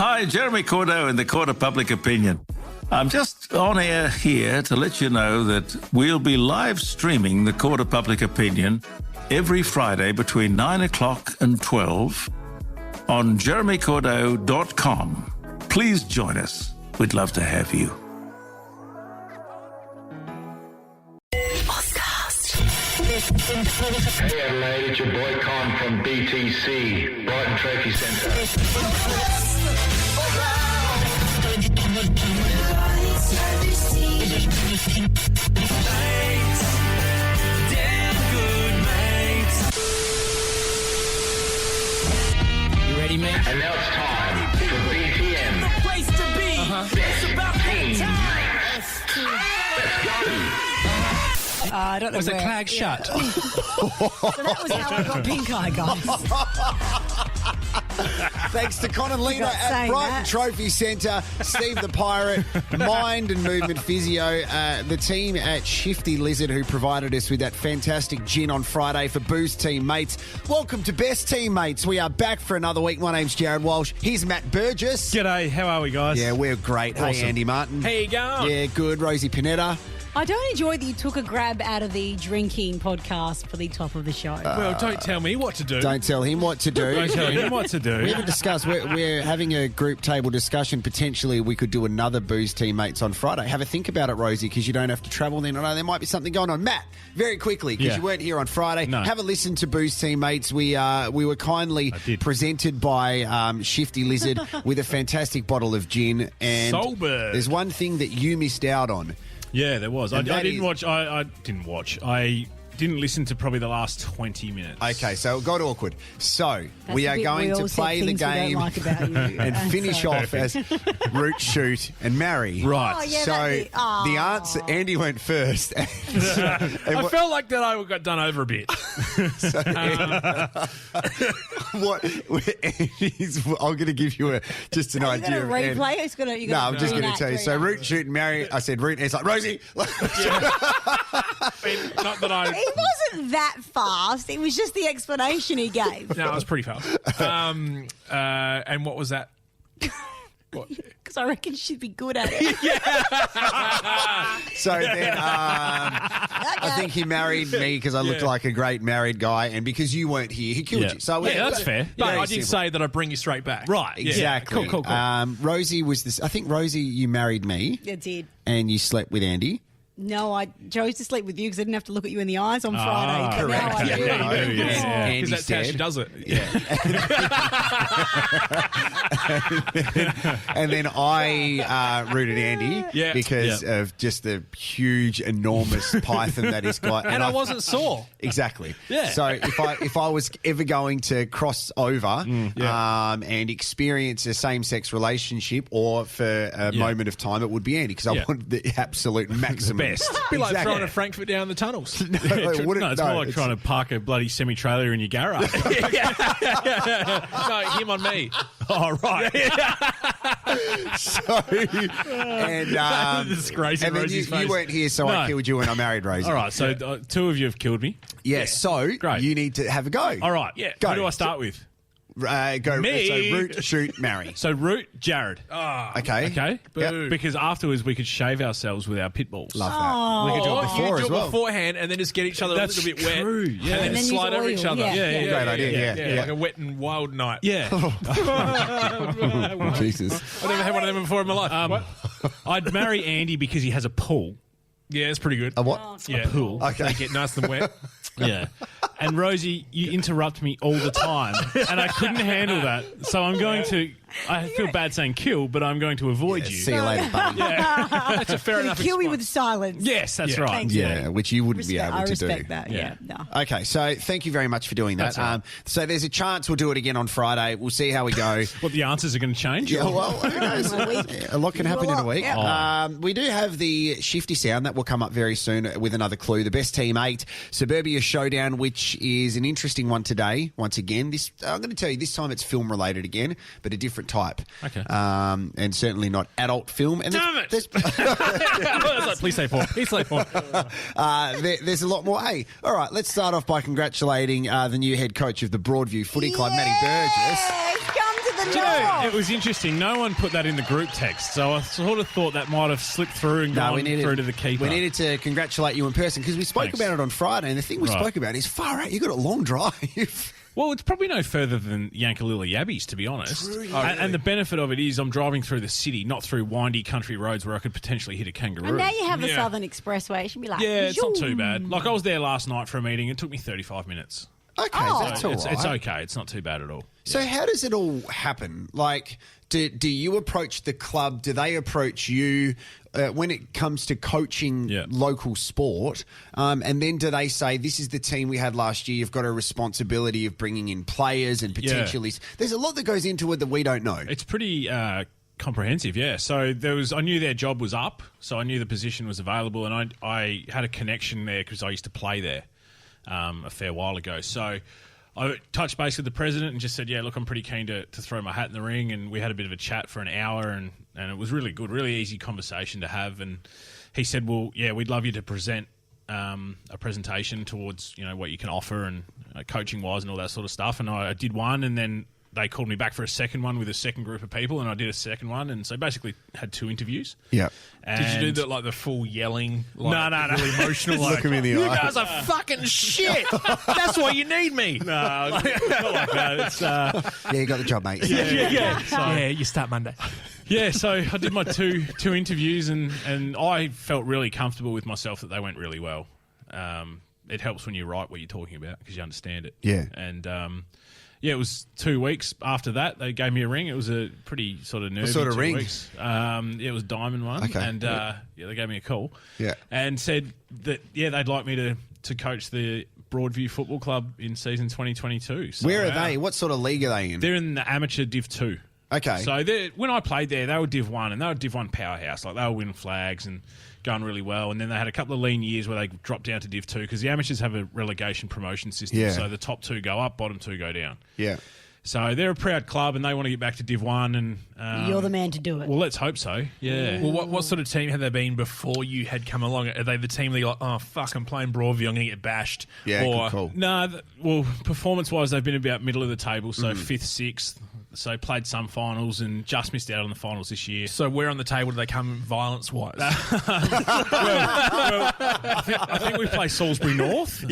Hi, Jeremy Cordeaux in the Court of Public Opinion. I'm just on air here to let you know that we'll be live streaming the Court of Public Opinion every Friday between 9 o'clock and 12 on jeremycordeaux.com. Please join us. We'd love to have you. Hey Adelaide, it's your boy Con from BTC, Brighton Trophy Centre. You ready, man? And now it's time for BTM. The place to be. It's about that time. Let's go. I don't know. Was the where. clag shut? So that was how I got pink eye, guys. Thanks to Con and Lena Forgot at saying Brighton that. Trophy Centre, Steve the Pirate, Mind and Movement Physio, the team at Shifty Lizard who provided us with that fantastic gin on Friday for Booze Teammates. Welcome to Best Teammates. We are back for another week. My name's Jared Walsh. Here's Matt Burgess. G'day, how are we, guys? Yeah, we're great. Awesome. Hey, Andy Martin. How you going? Yeah, good. Rosie Panetta. I don't enjoy that you took a grab out of the drinking podcast for the top of the show. Well, don't tell me what to do. Don't tell him what to do. Don't tell him what to do. We haven't discussed. We're having a group table discussion. Potentially, we could do another Booze Teammates on Friday. Have a think about it, Rosie, because you don't have to travel then. I know there might be something going on. Matt, very quickly, because Yeah. you weren't here on Friday. No. Have a listen to Booze Teammates. We were kindly presented by Shifty Lizard with a fantastic bottle of gin. And Sober. there's one thing that you missed out on. Yeah, there was. I And that didn't is- watch. I didn't watch. I didn't listen to probably the last 20 minutes. Okay, so it got awkward. So That's we the are bit going we to all said play the things we don't game like about you. and finish So- off as root, shoot, and marry. Right. Oh, yeah, So that'd be- the answer, Andy went first. And I what, felt like that I got done over a bit. Andy's, I'm going to give you just an Are you idea. going to replay? It's gonna, you're No, gonna I'm just going to reenact, tell you. So reenact. root, shoot, and marry. I said root, and it's like, Rosie. Not that I. It wasn't that fast. It was just the explanation he gave. No, it was pretty fast. And what was that? What? Because I reckon she'd be good at it. So then I think he married me because I looked Yeah. like a great married guy, and because you weren't here, he killed you. So Yeah, that's fair. Very But I did simple. say that I'd bring you straight back. Right. yeah. Exactly. Cool. Rosie was this. I think Rosie, you married me, I did. and you slept with Andy. No, I chose to sleep with you because I didn't have to look at you in the eyes on Friday. But now I do. Yeah, you do, yes. Andy Because that's how said. she does it. And then I rooted Andy Yeah. because of just the huge, enormous python that he's got. And I wasn't sore. Exactly. Yeah. So if I was ever going to cross over and experience a same-sex relationship, or for a moment of time, it would be Andy because I Yeah. wanted the absolute maximum. Best. Be like Exactly. throwing a Frankfurt down the tunnels. No, it wouldn't. No, it's no, more like trying to park a bloody semi-trailer in your garage. No, him on me. Oh, right. So, and Disgrace in and then Rosie's you face. weren't here, so I No. killed you when I married Rosie. All right, so two of you have killed me. Yeah, so Great. you need to have a go. All right, yeah. Go. Who do I start with? Go. Me. So root, shoot, marry. So Root, Jared. Okay. Okay? Yep. Because afterwards we could shave ourselves with our pit bulls. Love that. We could do it Or before you could as do it well. beforehand and then just get each other That's a little bit wet. Yeah. And then, And then use slide over oil, each other. yeah. Great idea, yeah. Like a wet and wild night. Jesus. Yeah. I've never had one of them before in my life. I'd marry Andy because he has a pool. Yeah, it's pretty good. A what? Yeah, pool. Okay. They get nice and wet. Yeah. And Rosie, you interrupt me all the time, and I couldn't handle that. So I'm going to. I feel bad saying kill, but I'm going to avoid you. See you later, buddy. That's a fair enough. Kill me response. with silence. Yes, that's Yeah. right. Thanks, Yeah, mate. which you wouldn't be able I to respect do. that. Yeah. No. Okay, so thank you very much for doing that. That's all right. So there's a chance we'll do it again on Friday. We'll see how we go. What the answers are going to change? Yeah, well, who knows? A lot can happen in a week. Yeah. We do have the Shifty sound that will come up very soon with another clue. The Best Team 8 Suburbia Showdown, which is an interesting one today. Once again, this I'm going to tell you this time it's film related again, but a different type. Okay. And certainly not adult film. And Damn it! there's, Like, please say porn. Please say porn. there's a lot more. Hey, all right, let's start off by congratulating the new head coach of the Broadview Footy Club, Matty Burgess. Yes, come to the the Do you know, knob. it was interesting. No one put that in the group text, so I sort of thought that might have slipped through and gone through to the keeper. We needed to congratulate you in person because we spoke Thanks. about it on Friday, and the thing we spoke about is far out. You got a long drive. Well, it's probably no further than Yankalilla Yabbies, to be honest. True, And the benefit of it is I'm driving through the city, not through windy country roads where I could potentially hit a kangaroo. And now you have the Southern Expressway. You should be like, Yeah, it's not too zoom. bad. Like, I was there last night for a meeting. It took me 35 minutes. Okay, that's all right. It's okay. It's not too bad at all. So how does it all happen? Like, do you approach the club? Do they approach you when it comes to coaching local sport? And then do they say, this is the team we had last year, you've got a responsibility of bringing in players and potentially... There's a lot that goes into it that we don't know. It's pretty comprehensive, yeah. So I knew their job was up, so I knew the position was available, and I had a connection there because I used to play there a fair while ago. So I touched base with the president and just said, yeah, look, I'm pretty keen to throw my hat in the ring. And we had a bit of a chat for an hour, and it was really good, really easy conversation to have. And he said, well, yeah, we'd love you to present a presentation towards, what you can offer and coaching-wise and all that sort of stuff. And I did one, and then they called me back for a second one with a second group of people, and I did a second one. And so basically had 2 interviews. Yeah. Did you do the full yelling? Like, No. Really emotional. Look him in the you eye. guys are fucking shit. That's why you need me. No, not like that. It's, Yeah, you got the job, mate. Yeah, you start Monday. yeah, so I did my two interviews, and I felt really comfortable with myself that they went really well. It helps when you write what you're talking about because you understand it. Yeah. And it was 2 weeks after that they gave me a ring. It was a pretty sort of nervy sort of 2 ring? weeks. It was a diamond one. Okay. And they gave me a call. Yeah. And said that they'd like me to coach the Broadview Football Club in season 2022. So, Where are they? What sort of league are they in? They're in the amateur Div 2. Okay. So when I played there, they were Div 1, and they were Div 1 powerhouse. Like, they were winning flags and going really well. And then they had a couple of lean years where they dropped down to Div 2 because the amateurs have a relegation promotion system. Yeah. So the top 2 go up, bottom 2 go down. Yeah. So they're a proud club, and they want to get back to Div 1. And You're the man to do it. well, let's hope so. Yeah. Well, what sort of team had they been before you had come along? Are they the team that you're like, oh, fuck, I'm playing Broadview, I'm going to get bashed? Yeah, or, good call. No, performance-wise, they've been about middle of the table, so Mm. 5th, 6th. So played some finals and just missed out on the finals this year. So where on the table do they come violence-wise? I think we play Salisbury North,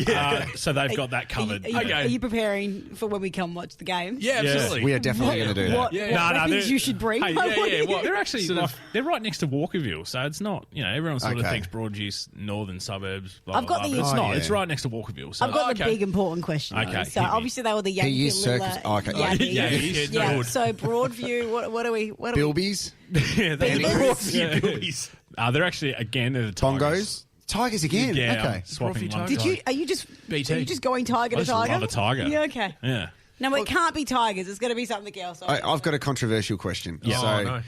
so they've got that covered. Are you preparing for when we come watch the game? Yeah, absolutely. We are definitely going to do that. What weapons they're- you should bring? Hey, Like, what do you- they're actually they're right next to Walkerville, so it's not. Everyone sort of Okay. thinks Broadview's northern suburbs. Blah, I've blah, got blah, the- but it's Oh, not. yeah. It's right next to Walkerville. So I've got the big important question. Okay, though. So hit me. obviously they were the Yankee He is circus- Lilla okay. Yabbies. Yabbies. Yeah. Good. So Broadview, what are we? Bilbies? yeah, Beavers? they're actually again they're the Tigers. Bongos? Tigers again? Yeah, Okay. I'm swapping Broadview one. Tigers. Are you just BT. Are you just going tiger I to just tiger? love a tiger. Yeah. Okay. Yeah. No, it can't be tigers. It's going to be something else. I've got a controversial question. Yeah. So, Oh, no.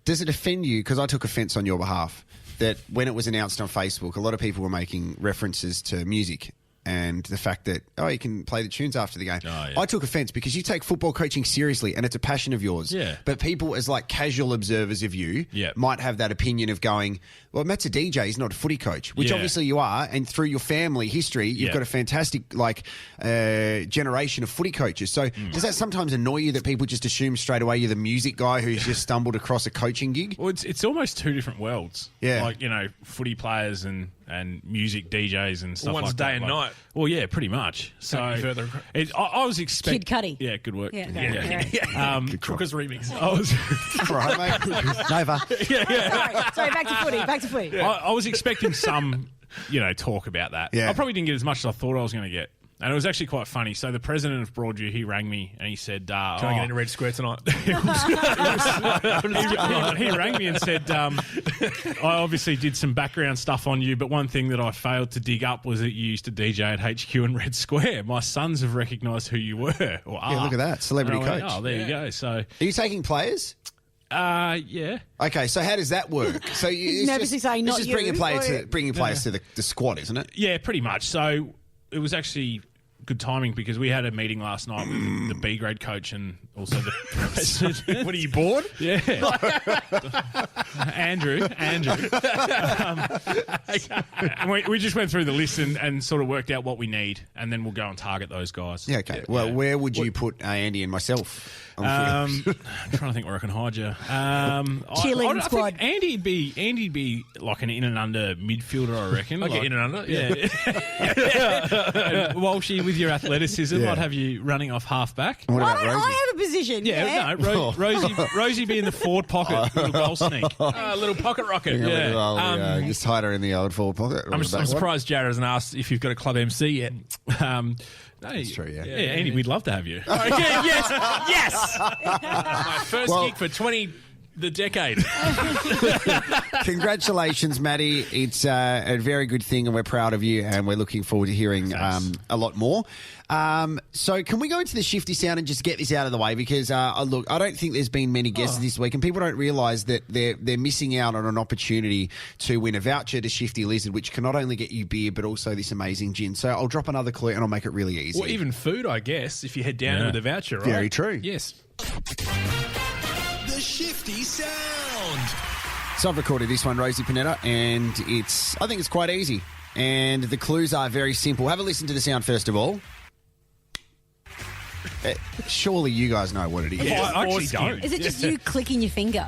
does it offend you, because I took offence on your behalf, that when it was announced on Facebook, a lot of people were making references to music and the fact that, you can play the tunes after the game. Oh, yeah. I took offence because you take football coaching seriously and it's a passion of yours. Yeah. But people, as like casual observers of you, Yeah. might have that opinion of going, well, Matt's a DJ, he's not a footy coach, which Yeah. obviously you are. And through your family history, you've Yeah. got a fantastic generation of footy coaches. So does that sometimes annoy you that people just assume straight away you're the music guy who's just stumbled across a coaching gig? Well, it's almost two different worlds. Yeah. Like, footy players and music DJs and stuff Well, one's like that. day and night. Well, yeah, pretty much. So Take me further. I was expecting... Kid Cudi. Yeah, good work. Yeah, okay, all right. Crooker's remix. I was... Right, mate. Nova. Sorry, back to footy. Back to footy. I was expecting some, talk about that. Yeah. I probably didn't get as much as I thought I was going to get. And it was actually quite funny. So the president of Broadview, he rang me and he said... Can I get in a red square tonight? he rang me and said, I obviously did some background stuff on you, but one thing that I failed to dig up was that you used to DJ at HQ and Red Square. My sons have recognised who you were or are. Yeah, look at that. Celebrity And I went, coach. Oh, there you go. So, Are you taking players? yeah. Okay, so how does that work? So He's nervously saying, it's "Not just you," bringing or- players to the squad, isn't it? Yeah, pretty much. So it was actually good timing because we had a meeting last night with the B grade coach and also the president. What are you bored? Yeah. Andrew. And we just went through the list and sort of worked out what we need, and then we'll go and target those guys. Yeah, okay. Well, where would you put Andy and myself? I'm trying to think where I can hide you. Cheerleading squad. I think Andy'd be like an in and under midfielder, I reckon. Like in and under? Yeah. And Walshy, with your athleticism, I'd have you running off half back. What Why about don't Rosie? I have a position? Yeah, no, Rosie be in the forward pocket, little goal sneak. A little pocket rocket. Yeah. Just hide her in the old forward pocket. I'm surprised Jared hasn't asked if you've got a club MC yet. No, That's true, yeah. Yeah, Andy, we'd love to have you. Yes! My first gig for the decade. Congratulations, Matty. It's a very good thing, and we're proud of you, and we're looking forward to hearing a lot more. So can we go into the Shifty sound and just get this out of the way? Because, look, I don't think there's been many guesses this week, and people don't realise that they're missing out on an opportunity to win a voucher to Shifty Lizard, which can not only get you beer, but also this amazing gin. So I'll drop another clue, and I'll make it really easy. Or even food, I guess, if you head down with a voucher, right? Very true. Yes. The Shifty Sound. So I've recorded this one, Rosie Panetta, and I think it's quite easy. And the clues are very simple. Have a listen to the sound first of all. Surely you guys know what it is. Yeah, I actually don't. Is it just you clicking your finger?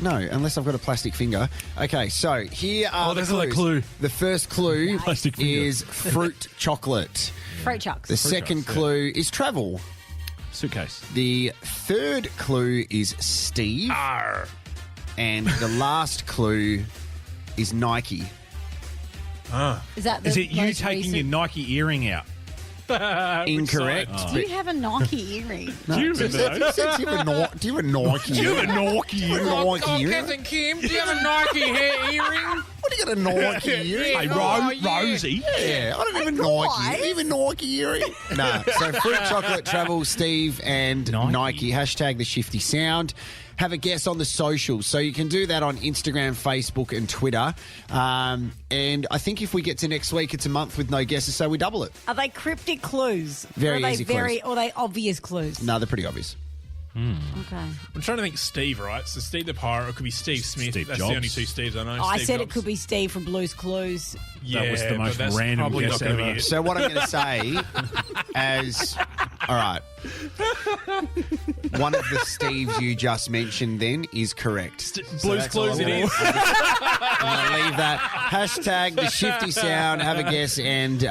No, unless I've got a plastic finger. Okay, so here are the there's another clues. clue. The first clue Plastic finger. is fruit chocolate. Fruit chucks. The second clue is travel. Suitcase. The third clue is Steve. Arr. And the last clue is Nike. Is that the Is it you most taking recent- your Nike earring out? Incorrect. Do you have a Nike earring? Do you remember those? Do you have a Nike? Do you have a Nike earring? earring? Kim, do you have a Nike hair earring? What do you got a Nike earring? Hey, Rosie. Yeah, I don't have a Nike. Do you have a Nike earring? No. So fruit, chocolate, travel, Steve, and Nike. Hashtag the Shifty Sound. Have a guess on the socials. So you can do that on Instagram, Facebook, and Twitter. And I think if we get to next week, it's a month with no guesses, so we double it. Are they cryptic clues? Very or are they easy clues. Or are they obvious clues? No, they're pretty obvious. Okay. I'm trying to think Steve, right? So Steve the Pirate, or it could be Steve Smith. Steve That's Jobs. the only two Steves I know. I Steve said Jobs. it could be Steve from Blue's Clues. Yeah, That was the but most that's random probably guess not gonna be ever. it. So what I'm going to say all right, one of the Steves you just mentioned then is correct. Blue's Clues it is. I'm going to leave that. Hashtag the Shifty Sound. Have a guess. And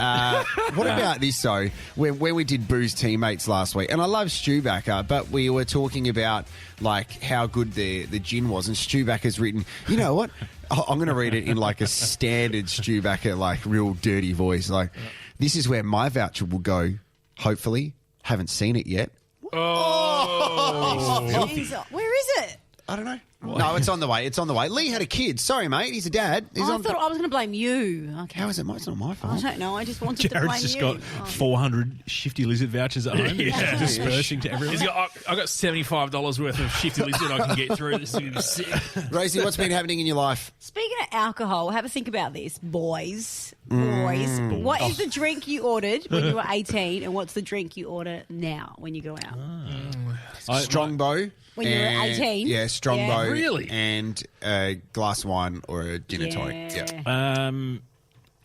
what about this, though? When we did Booze Teammates last week, and I love Stubacker, but we were talking about like how good the gin was, and Stubacker's written, you know what? I'm going to read it in like a standard Stubacker, like real dirty voice. Like, this is where my voucher will go, hopefully. Haven't seen it yet. Jeez, where is it? I don't know. No, it's on the way. It's on the way. Lee had a kid. Sorry, mate. He's a dad. He's I on. thought I was going to blame you. Okay. How is it? It's not my I fault. don't know. I just wanted to blame Jared's just you. got 400 Shifty Lizard vouchers at home. Yeah. Dispersing to everyone. He's got, I got $75 worth of Shifty Lizard I can get through. This is going to be sick. Rosie, what's been happening in your life? Speaking of alcohol, have a think about this, boys. What is the drink you ordered when you were 18, and what's the drink you order now when you go out? Strongbow. When you were 18? Yeah, Strongbow. Yeah. Really? And a glass of wine or a gin and tonic. Yeah.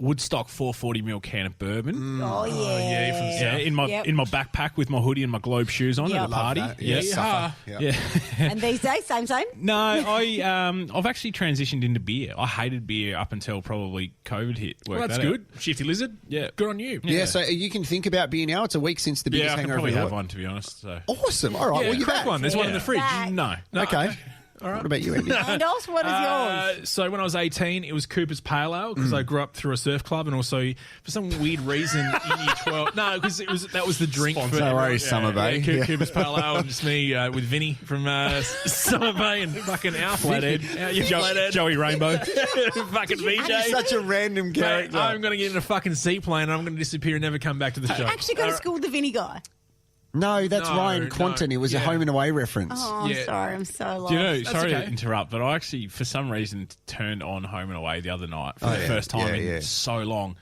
Woodstock 440ml can of bourbon. Oh, yeah. yeah, from the Yeah, south. in my backpack with my hoodie and my Globe shoes on Yeah. at a party. Love that. Yeah, suffer. Yeah. Yeah. And these days, same. No, I've actually transitioned into beer. I hated beer up until probably COVID hit. Well, Worked that's that out. good. Shifty Lizard. Yeah. Good on you. Yeah, so you can think about beer now. It's a week since the biggest Yeah, I can hangover. probably of have your one, to be honest. So. Awesome. All right. Yeah, well, you're crack back. one. There's one in the fridge. Back. No. Okay. All right. What about you, Andy? And also, what is yours? So when I was 18, it was Cooper's Pale Ale because I grew up through a surf club, and also for some weird reason in year 12. No, because that was the drink for No worries, Summer Bay. Yeah, Yeah. Cooper's Pale Ale, and just me with Vinny from Summer Bay and fucking Alf Flathead, Joey Rainbow. fucking VJ. He's such a random Mate, character. I'm going to get in a fucking seaplane and I'm going to disappear and never come back to the show. Actually go to school with the Vinny guy. No, that's No, Ryan Quanton. no. It was a Yeah. Home and Away reference. Oh, I'm Yeah. sorry. I'm so lost. Do you know, That's sorry okay. to interrupt, but I actually, for some reason, turned on Home and Away the other night for the yeah. first time Yeah, yeah. in so long.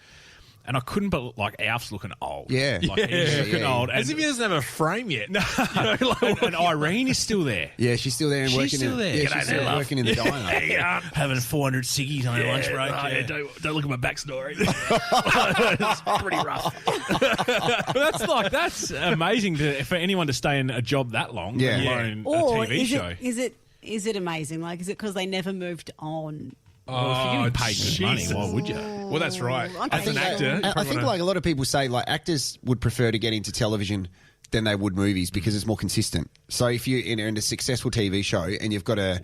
And I couldn't, but like Alf's looking old. Yeah. Like, he's looking old. As if he doesn't have a frame yet. No. And Irene is still there. Yeah, she's still there and She's working. still there. Yeah, G'day she's still there, love. working in the diner. Having 400 ciggies on your lunch break. Don't look at my backstory. It's pretty rough. But that's amazing for anyone to stay in a job that long, Yeah. let alone Or a TV show. is it amazing? Like, is it because they never moved on? Well, if you're getting paid good money, Jesus. why would you? Well, that's right. Okay. As an actor, I think like a lot of people say, like actors would prefer to get into television than they would movies because it's more consistent. So if you're in a successful TV show and you've got a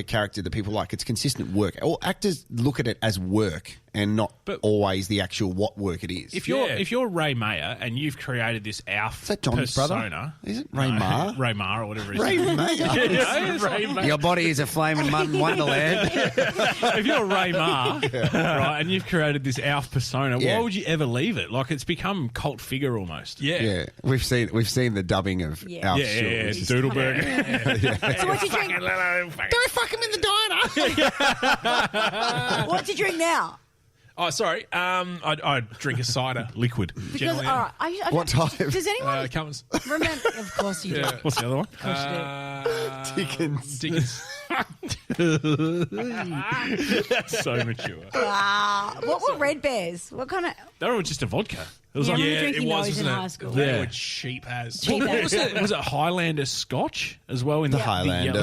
character that people like, it's consistent work. All actors look at it as work and not always the actual what work it is. If you're Ray Mayer and you've created this Alf Is that John's persona, brother? Is it Ray Maher? Ray Maher or whatever it is. Ray Mayer. Ray Maher. Your body is a flaming mutton wonderland. If you're Ray Maher, right, and you've created this Alf persona, Yeah. why would you ever leave it? Like it's become cult figure almost. Yeah, we've seen the dubbing of Yeah. Alf Yeah, Short, yeah, which is- Doodleberg. So what'd you drink? Don't fuck him in the diner. What'd you drink now? Oh, sorry. I drink a cider, liquid. Because Generally. all right, I What type? Does anyone Cummins. remember? Of course you do. Yeah. What's the other one? Of course you do. Dickens. That's so mature. What were Red Bears? What kind of They were just a vodka. It was Yeah, like we were Yeah, drinking it was, those in wasn't high it? school. They Yeah. were cheap as. Cheap What as. was it? Was it Highlander Scotch as well in the Highlander.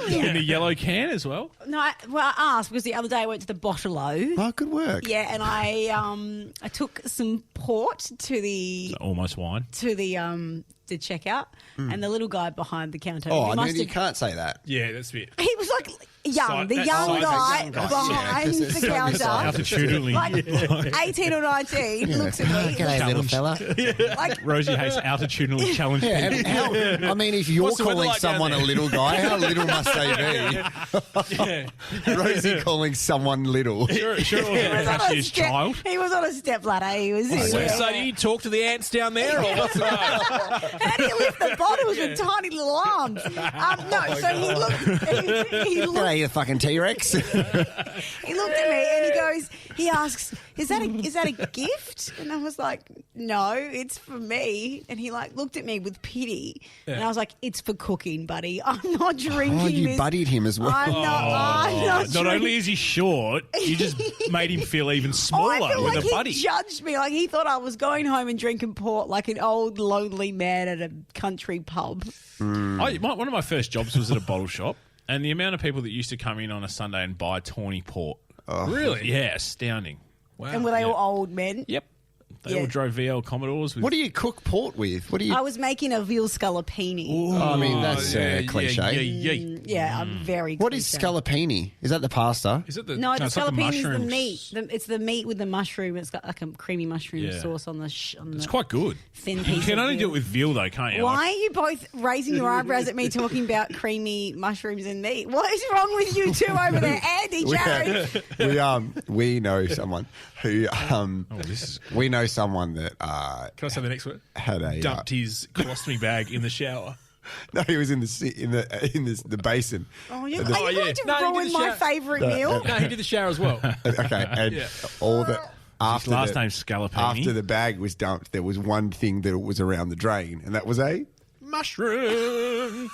in the yellow can as well? No, I asked because the other day I went to the Bottle-O. Oh, good work. Yeah, and I took some port to the Almost wine. the checkout, and the little guy behind the counter. Oh, he I must mean, you have- can't say that. Yeah, that's a bit. He was like young, the That's young side- guy young guy. behind Yeah, the 'cause it's counter, Altitudinally. like 18 or 19, looks at me. little fella. Like, Rosie hates altitudinally challenged Yeah, people. and how, I mean, if you're What's the weather calling like down someone a there? little guy, how little must they be? Rosie calling someone little. Sure it he wasn't was on actually a his step- child. He was on a step ladder. He was. So do you talk to the ants down there, or what's that? How do you lift the bottles with tiny little arms? No, so he looked. He looked. G'day, you fucking T-Rex. He looked at me and he goes. He asks, "Is that a gift?" And I was like, "No, it's for me." And he like looked at me with pity, and I was like, "It's for cooking, buddy. I'm not drinking Oh, you this. buddied him as well. I'm not Not drinking." only is he short, you just made him feel even Oh, smaller I feel with like a buddy. he judged me. Like he thought I was going home and drinking port like an old lonely man at a country pub. One of my first jobs was at a bottle shop, and the amount of people that used to come in on a Sunday and buy tawny port. Really? Yeah, astounding. Wow. And were they all old men? Yep. They Yeah. all drove VL Commodores. With What do you cook port with? What do you? I was making a veal scallopini. Oh, I mean, that's cliche. Yeah, I'm very. What is cliche. scallopini? Is that the pasta? Is it the? No, the it's like the scallopini is the mushrooms. meat. It's the meat with the mushroom. It's got like a creamy mushroom Yeah. sauce on the. It's quite good. thin You piece. can of only do veal. it with veal, though, can't you? Why Like, are you both raising your eyebrows at me talking about creamy mushrooms and meat? What is wrong with you two over there, Andy, Jared? We know someone who this is we know someone that Can I say the next word? had a Dumped his colostomy bag in the shower. no, he was in the basin. Oh, you're, The- are you yeah. going to No, you ruin did the my shout. favourite meal? No, he did the shower as well. Okay, and all the after last the, name's Scallopini. after the bag was dumped, there was one thing that was around the drain, and that was a mushroom.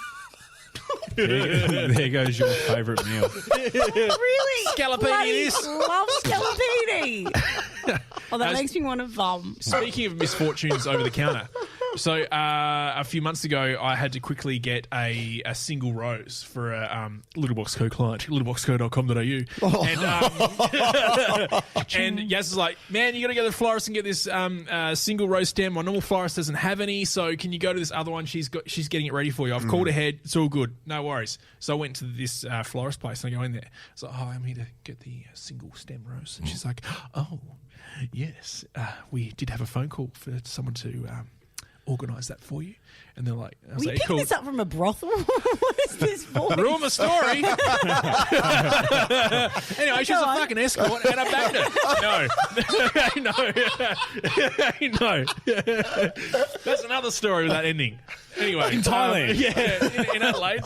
There goes your favourite meal. Really? Scallopini Bloody it is. love scallopini. Oh, that makes me want to vom. Speaking of misfortunes over the counter, so a few months ago, I had to quickly get a single rose for a Little Box Co client, littleboxco.com.au. And Yaz was like, "Man, you got to go to the florist and get this single rose stem. My normal florist doesn't have any, so can you go to this other one? She's getting it ready for you. I've called ahead. It's all good. No worries." So I went to this florist place and I go in there. I was like, "Oh, I'm here to get the single stem rose." And she's like, "Oh, yes, we did have a phone call for someone to organise that for you." And they're like, I Were was you like, picking "Cool." this up from a brothel? What is this for? Ruin the story. Anyway, she was a fucking escort and I backed her. No. That's another story with that ending. Anyway. In Thailand. Yeah, in Adelaide.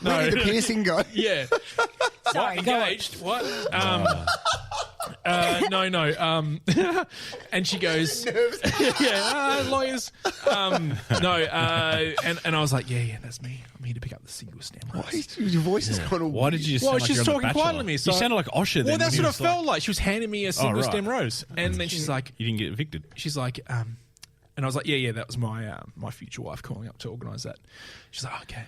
where did the piercing go? Yeah. Sorry, What? go on. Engaged? What? No. And she goes, lawyers. And I was like, yeah, that's me. I'm here to pick up the single stem rose. Your voice is kind of. Why did you? Well, sound like she's you're on The talking Bachelor? quietly to me. So You sounded like Osher. Then Well, that's when what he I was felt like. She was handing me a single right. stem rose, and then she's like, You didn't get evicted. she's like, and I was like, yeah, that was my my future wife calling up to organise that. She's like, okay,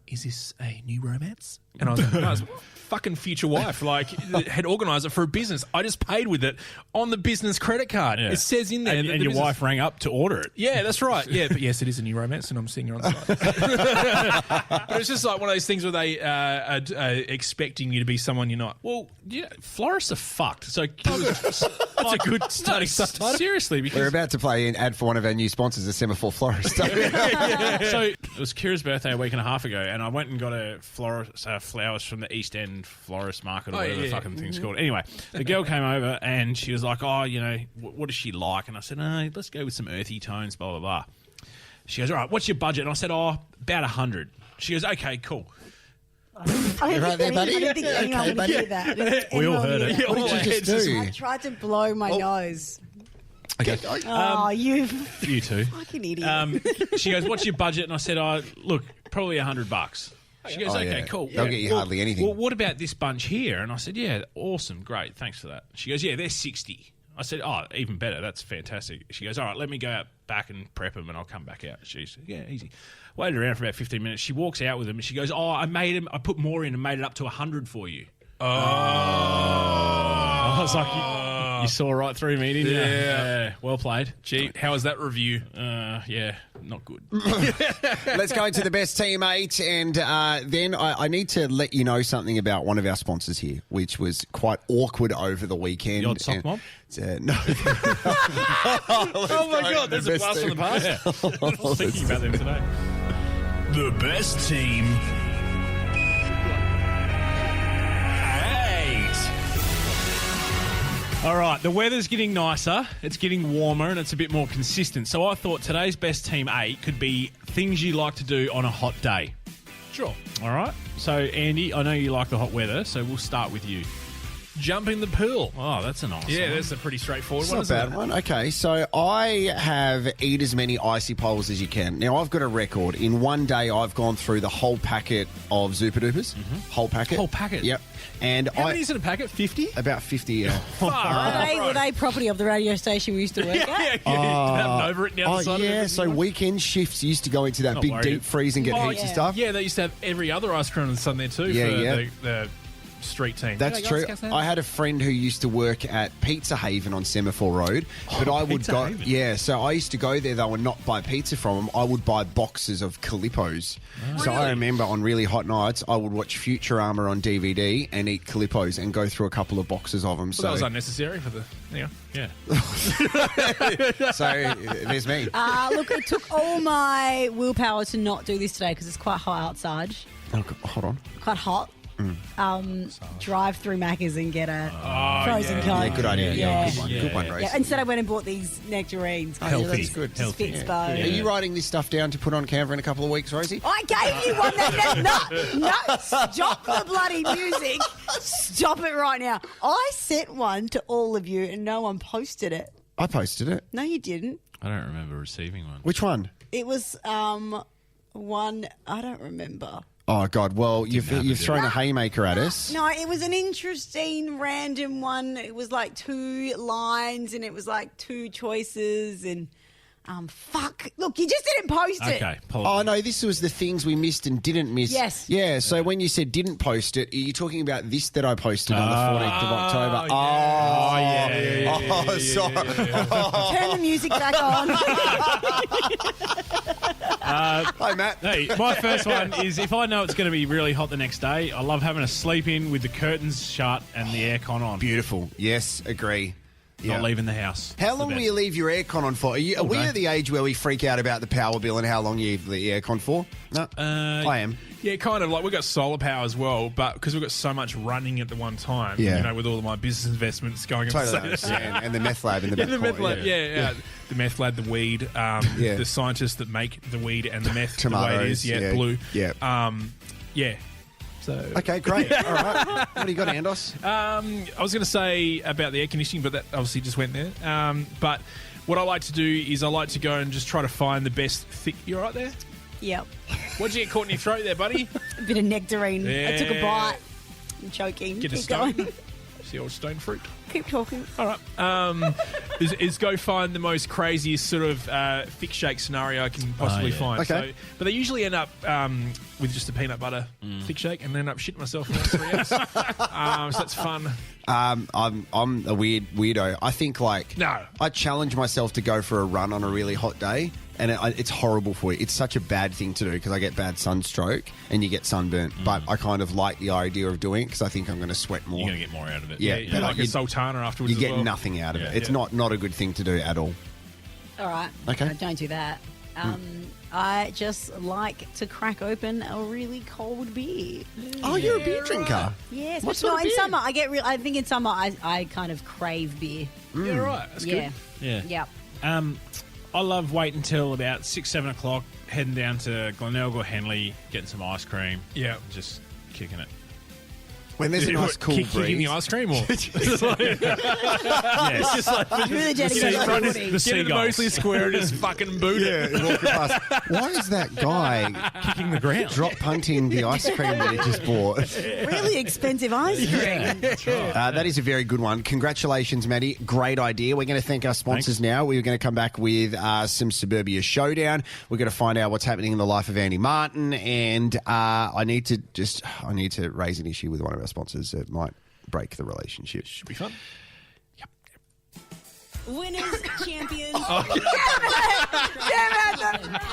is this a new romance? And I was like, no, it's fucking future wife. Like, had organised it for a business. I just paid with it on the business credit card. Yeah. It says in there. And that your the business- wife rang up to order it. Yeah, that's right. Yeah, but yes, it is a new romance, and I'm seeing her on the side. But it's just like one of those things where they are expecting you to be someone you're not. Well, yeah, florists are fucked. So That's a good starting subtitle. Seriously, because We're about to play an ad for one of our new sponsors, the Semaphore Florist. so it was Kira's birthday a week and a half ago, and I went and got a flowers from the East End florist market or whatever the fucking thing's called. Anyway, the girl came over and she was like, "Oh, you know, what does she like?" And I said, "No, let's go with some earthy tones." Blah blah blah. She goes, "All right, what's your budget?" And I said, "Oh, about 100." She goes, "Okay, cool." I didn't right there, buddy? think anyone Okay, would buddy? hear that. We all heard it. What did you just do? I tried to blow my nose. Okay, Oh, you you too. fucking idiot. She goes, "What's your budget?" And I said, "Oh, look, probably $100." She goes, Oh, "Okay, yeah. cool." They'll get you hardly anything. Well, what about this bunch here? And I said, "Yeah, awesome, great, thanks for that." She goes, "Yeah, they're 60." I said, "Oh, even better. That's fantastic." She goes, "All right, let me go out back and prep them, and I'll come back out." She's, "Yeah, easy." Waited around for about 15 minutes. She walks out with them, and she goes, "Oh, I put more in and made it up to 100 for you." I was like, you saw right through me, didn't you? Yeah. Well played. Gee, how was that review? Yeah, not good. Let's go into the best team 8, and then I need to let you know something about one of our sponsors here, which was quite awkward over the weekend. The odd sock mob? No. Oh my God, there's a blast from the past. I was thinking about them today. The best team. 8. All right, the weather's getting nicer, it's getting warmer, and it's a bit more consistent. So I thought today's best team 8 could be things you like to do on a hot day. Sure. All right. So Andy, I know you like the hot weather, so we'll start with you. Jump in the pool. Oh, that's a nice Yeah, one. that's a pretty straightforward It's one. not a bad one. Okay, so I have eat as many icy poles as you can. Now, I've got a record. In one day, I've gone through the whole packet of Zupa Dupas. Whole packet. Whole packet? Yep. And How many is in a packet? 50? About 50, yeah. Were they property of the radio station we used to work at? That overwritten down the side of yeah, everything. so weekend shifts used to go into that Not big worried. deep freeze and get heaps of stuff. Yeah, they used to have every other ice cream on the Sunday too Yeah, for yeah. the street team. That's Yeah, true. guys, I had a friend who used to work at Pizza Haven on Semaphore Road, but I would Pizza go. Haven. Yeah, so I used to go there though and not buy pizza from them. I would buy boxes of Calippos. So I remember on really hot nights, I would watch Futurama on DVD and eat Calippos and go through a couple of boxes of them. Well, that was unnecessary for the. Yeah. So there's me. Look, it took all my willpower to not do this today because it's quite hot outside. Oh, hold on. Quite hot. Drive through Macca's and get a frozen Coke. Yeah, good idea. Yeah, Yeah. good one, Grace. Yeah, instead, I went and bought these nectarines. Healthy. Just Good. Healthy. Fits Are both. you writing this stuff down to put on Canva in a couple of weeks, Rosie? I gave you one. No, stop the bloody music. Stop it right now. I sent one to all of you and no one posted it. I posted it. No, you didn't. I don't remember receiving one. Which one? It was one, I don't remember. Oh, God. Well, you've have to do thrown a haymaker at us. No, it was an interesting random one. It was like 2 lines and it was like 2 choices and fuck. Look, you just didn't post it. Okay. Oh, no, this was the things we missed and didn't miss. Yes. Yeah, so when you said didn't post it, are you talking about this that I posted on the 14th of October? Sorry. Turn the music back on. Hi, Matt. Hey, my first one is if I know it's going to be really hot the next day, I love having a sleep in with the curtains shut and the aircon on. Beautiful. Yes, agree. Not leaving the house. How It's long the will best. you leave your aircon on for? Are we day. at the age where we freak out about the power bill and how long you leave the aircon for? No, I am. Yeah, kind of like we've got solar power as well, but because we've got so much running at the one time, Yeah. you know, with all of my business investments going Totally on. understand. And the meth lab in the back The meth corner, lab, yeah. The meth lab, the weed, the scientists that make the weed and the meth the way it Tomatoes, is, yeah, blue. yeah. Yeah. So Okay, great. All right. What do you got, Andos? I was going to say about the air conditioning, but that obviously just went there. But what I like to do is I like to go and just try to find the best thick. You all right there? Yep. What'd you get caught in your throat there, buddy? A bit of nectarine. I took a Yeah. bite. I'm choking. Get a Keep stone. going. See old stone fruit. Keep talking. All right. Is go find the most craziest sort of thick shake scenario I can possibly find. Okay. So, but they usually end up with just a peanut butter thick shake and then end up shitting myself in the next 3 hours. So that's fun. I'm a weirdo. I think No. I challenge myself to go for a run on a really hot day, and it's horrible for you. It's such a bad thing to do because I get bad sunstroke and you get sunburnt. But I kind of like the idea of doing it because I think I'm going to sweat more. You're going to get more out of it. Yeah, You but like a sultana afterwards. you as get well. nothing out of it. Yeah. It's not a good thing to do at all. All right. Okay. No, don't do that. I just like to crack open a really cold beer. Oh, you're a beer drinker. Yes, What but sort no, of in beer? summer I get real. I think in summer I kind of crave beer. Yeah, right. That's Yeah. good. Yeah. Yep. I love waiting until about 6, 7 o'clock, heading down to Glenelg or Henley, getting some ice cream. Yeah. Just kicking it. When there's a nice cool Kicking breeze. the ice cream or Yes. just like Really dedicated to front the is footy. the get it seagulls. mostly square and just fucking boot it. Yeah, walking past. Why is that guy Kicking the ground. drop punting the ice cream that he just bought? Really expensive ice cream. That is a very good one. Congratulations, Matty. Great idea. We're going to thank our sponsors now. We're going to come back with some Suburbia Showdown. We're going to find out what's happening in the life of Andy Martin. And I need to raise an issue with one of our sponsors that might break the relationship. Should be fun. Winners, champions,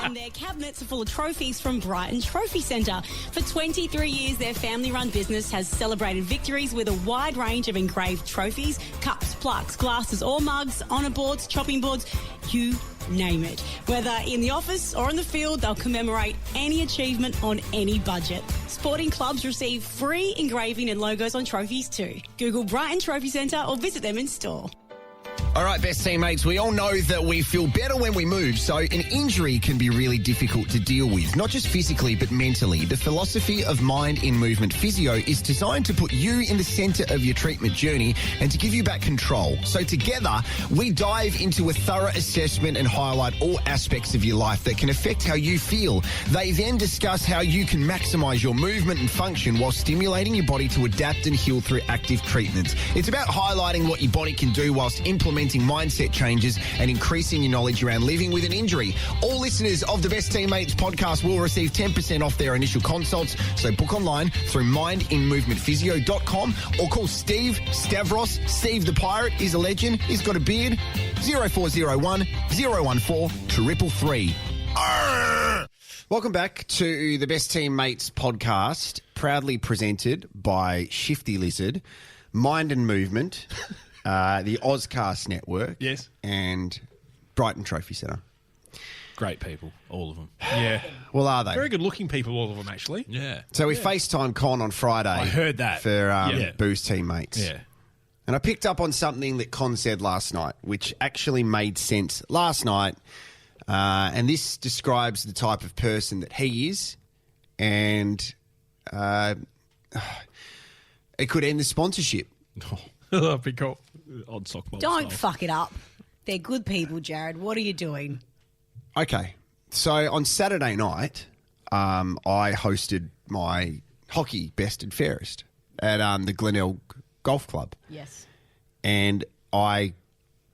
and their cabinets are full of trophies from Brighton Trophy Centre. For 23 years, their family-run business has celebrated victories with a wide range of engraved trophies, cups, plaques, glasses or mugs, honour boards, chopping boards, you name it. Whether in the office or in the field, they'll commemorate any achievement on any budget. Sporting clubs receive free engraving and logos on trophies too. Google Brighton Trophy Centre or visit them in store. All right, best teammates, we all know that we feel better when we move, so an injury can be really difficult to deal with, not just physically but mentally. The philosophy of Mind in Movement Physio is designed to put you in the centre of your treatment journey and to give you back control. So together, we dive into a thorough assessment and highlight all aspects of your life that can affect how you feel. They then discuss how you can maximise your movement and function while stimulating your body to adapt and heal through active treatments. It's about highlighting what your body can do whilst implementing mindset changes and increasing your knowledge around living with an injury. All listeners of the Best Teammates podcast will receive 10% off their initial consults, so book online through mindinmovementphysio.com or call Steve Stavros. Steve the Pirate is a legend. He's got a beard. 0401 014 333. Welcome back to the Best Teammates podcast, proudly presented by Shifty Lizard, Mind and Movement, the Ozcast Network, Yes. and Brighton Trophy Centre. Great people, all of them. Yeah. Well, are they? Very good looking people, all of them, actually. Yeah. So we FaceTime Con on Friday. I heard that. For Yeah. Booze Teammates. Yeah. And I picked up on something that Con said last night, which actually made sense last night. And this describes the type of person that he is. And it could end the sponsorship. That'd be cool. Odd sock bowl Don't style. fuck it up. They're good people, Jared. What are you doing? Okay. So on Saturday night, I hosted my hockey best and fairest at the Glenelg Golf Club. Yes. And I,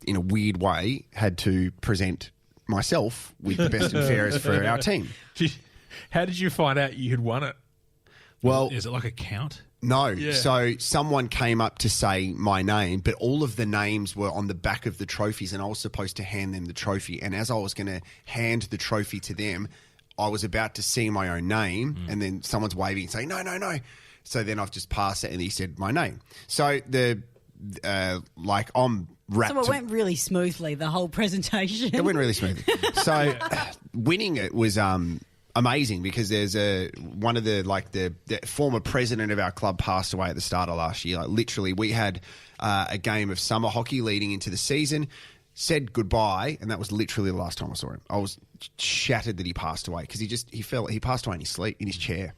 in a weird way, had to present myself with the best and fairest for our team. How did you find out you had won it? Well, Is it like a count? no. Yeah. So someone came up to say my name, but all of the names were on the back of the trophies, and I was supposed to hand them the trophy. And as I was going to hand the trophy to them, I was about to see my own name, and then someone's waving and saying, no, no, no. So then I've just passed it, and he said my name. So I'm wrapped. So it went really smoothly, the whole presentation. It went really smoothly. So winning it was amazing because there's one of the former president of our club passed away at the start of last year. Like literally, we had a game of summer hockey leading into the season. Said goodbye, and that was literally the last time I saw him. I was shattered that he passed away because he passed away in his sleep in his chair.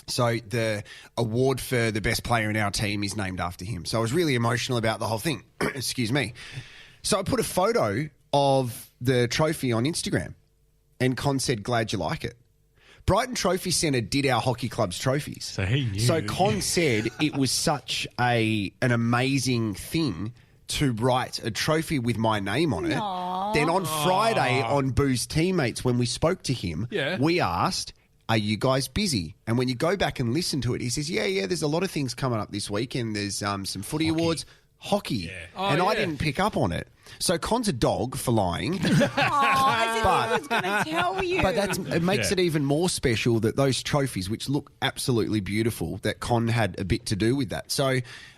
So the award for the best player in our team is named after him. So I was really emotional about the whole thing. Excuse me. So I put a photo of the trophy on Instagram, and Con said, "Glad you like it." Brighton Trophy Centre did our hockey club's trophies. So he knew. So Con said it was such an amazing thing to write a trophy with my name on it. Aww. Then on Friday on Boo's Teammates, when we spoke to him, we asked, "Are you guys busy?" And when you go back and listen to it, he says, yeah, there's a lot of things coming up this weekend. There's some footy awards, hockey. Yeah. I didn't pick up on it. So Con's a dog for lying. I was going to tell you. But it makes it even more special that those trophies, which look absolutely beautiful, that Con had a bit to do with that. So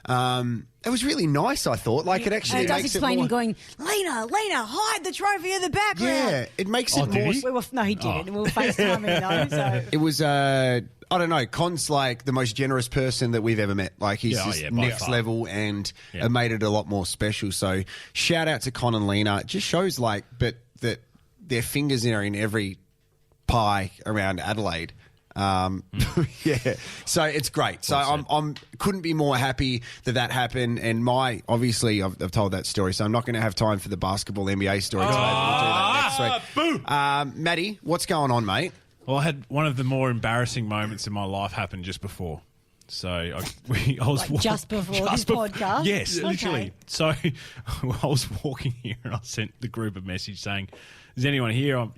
it was really nice, I thought. Like, it actually and it does makes explain it more... him going, Lena, hide the trophy in the background. Yeah, it makes it more... No, he didn't. We were FaceTiming though. So. It was... I don't know. Con's like the most generous person that we've ever met. Like, he's just next level, and it made it a lot more special. So shout out to Con and Lena. It just shows that their fingers are in every pie around Adelaide. Yeah, so it's great. So I'm couldn't be more happy that happened. And obviously I've told that story, so I'm not going to have time for the basketball NBA story today. We'll do that next week. Matty, what's going on, mate? Well, I had one of the more embarrassing moments in my life happen just before. So I was just before this podcast? Yes, Okay. literally. So I was walking here and I sent the group a message saying, "Is anyone here? I'm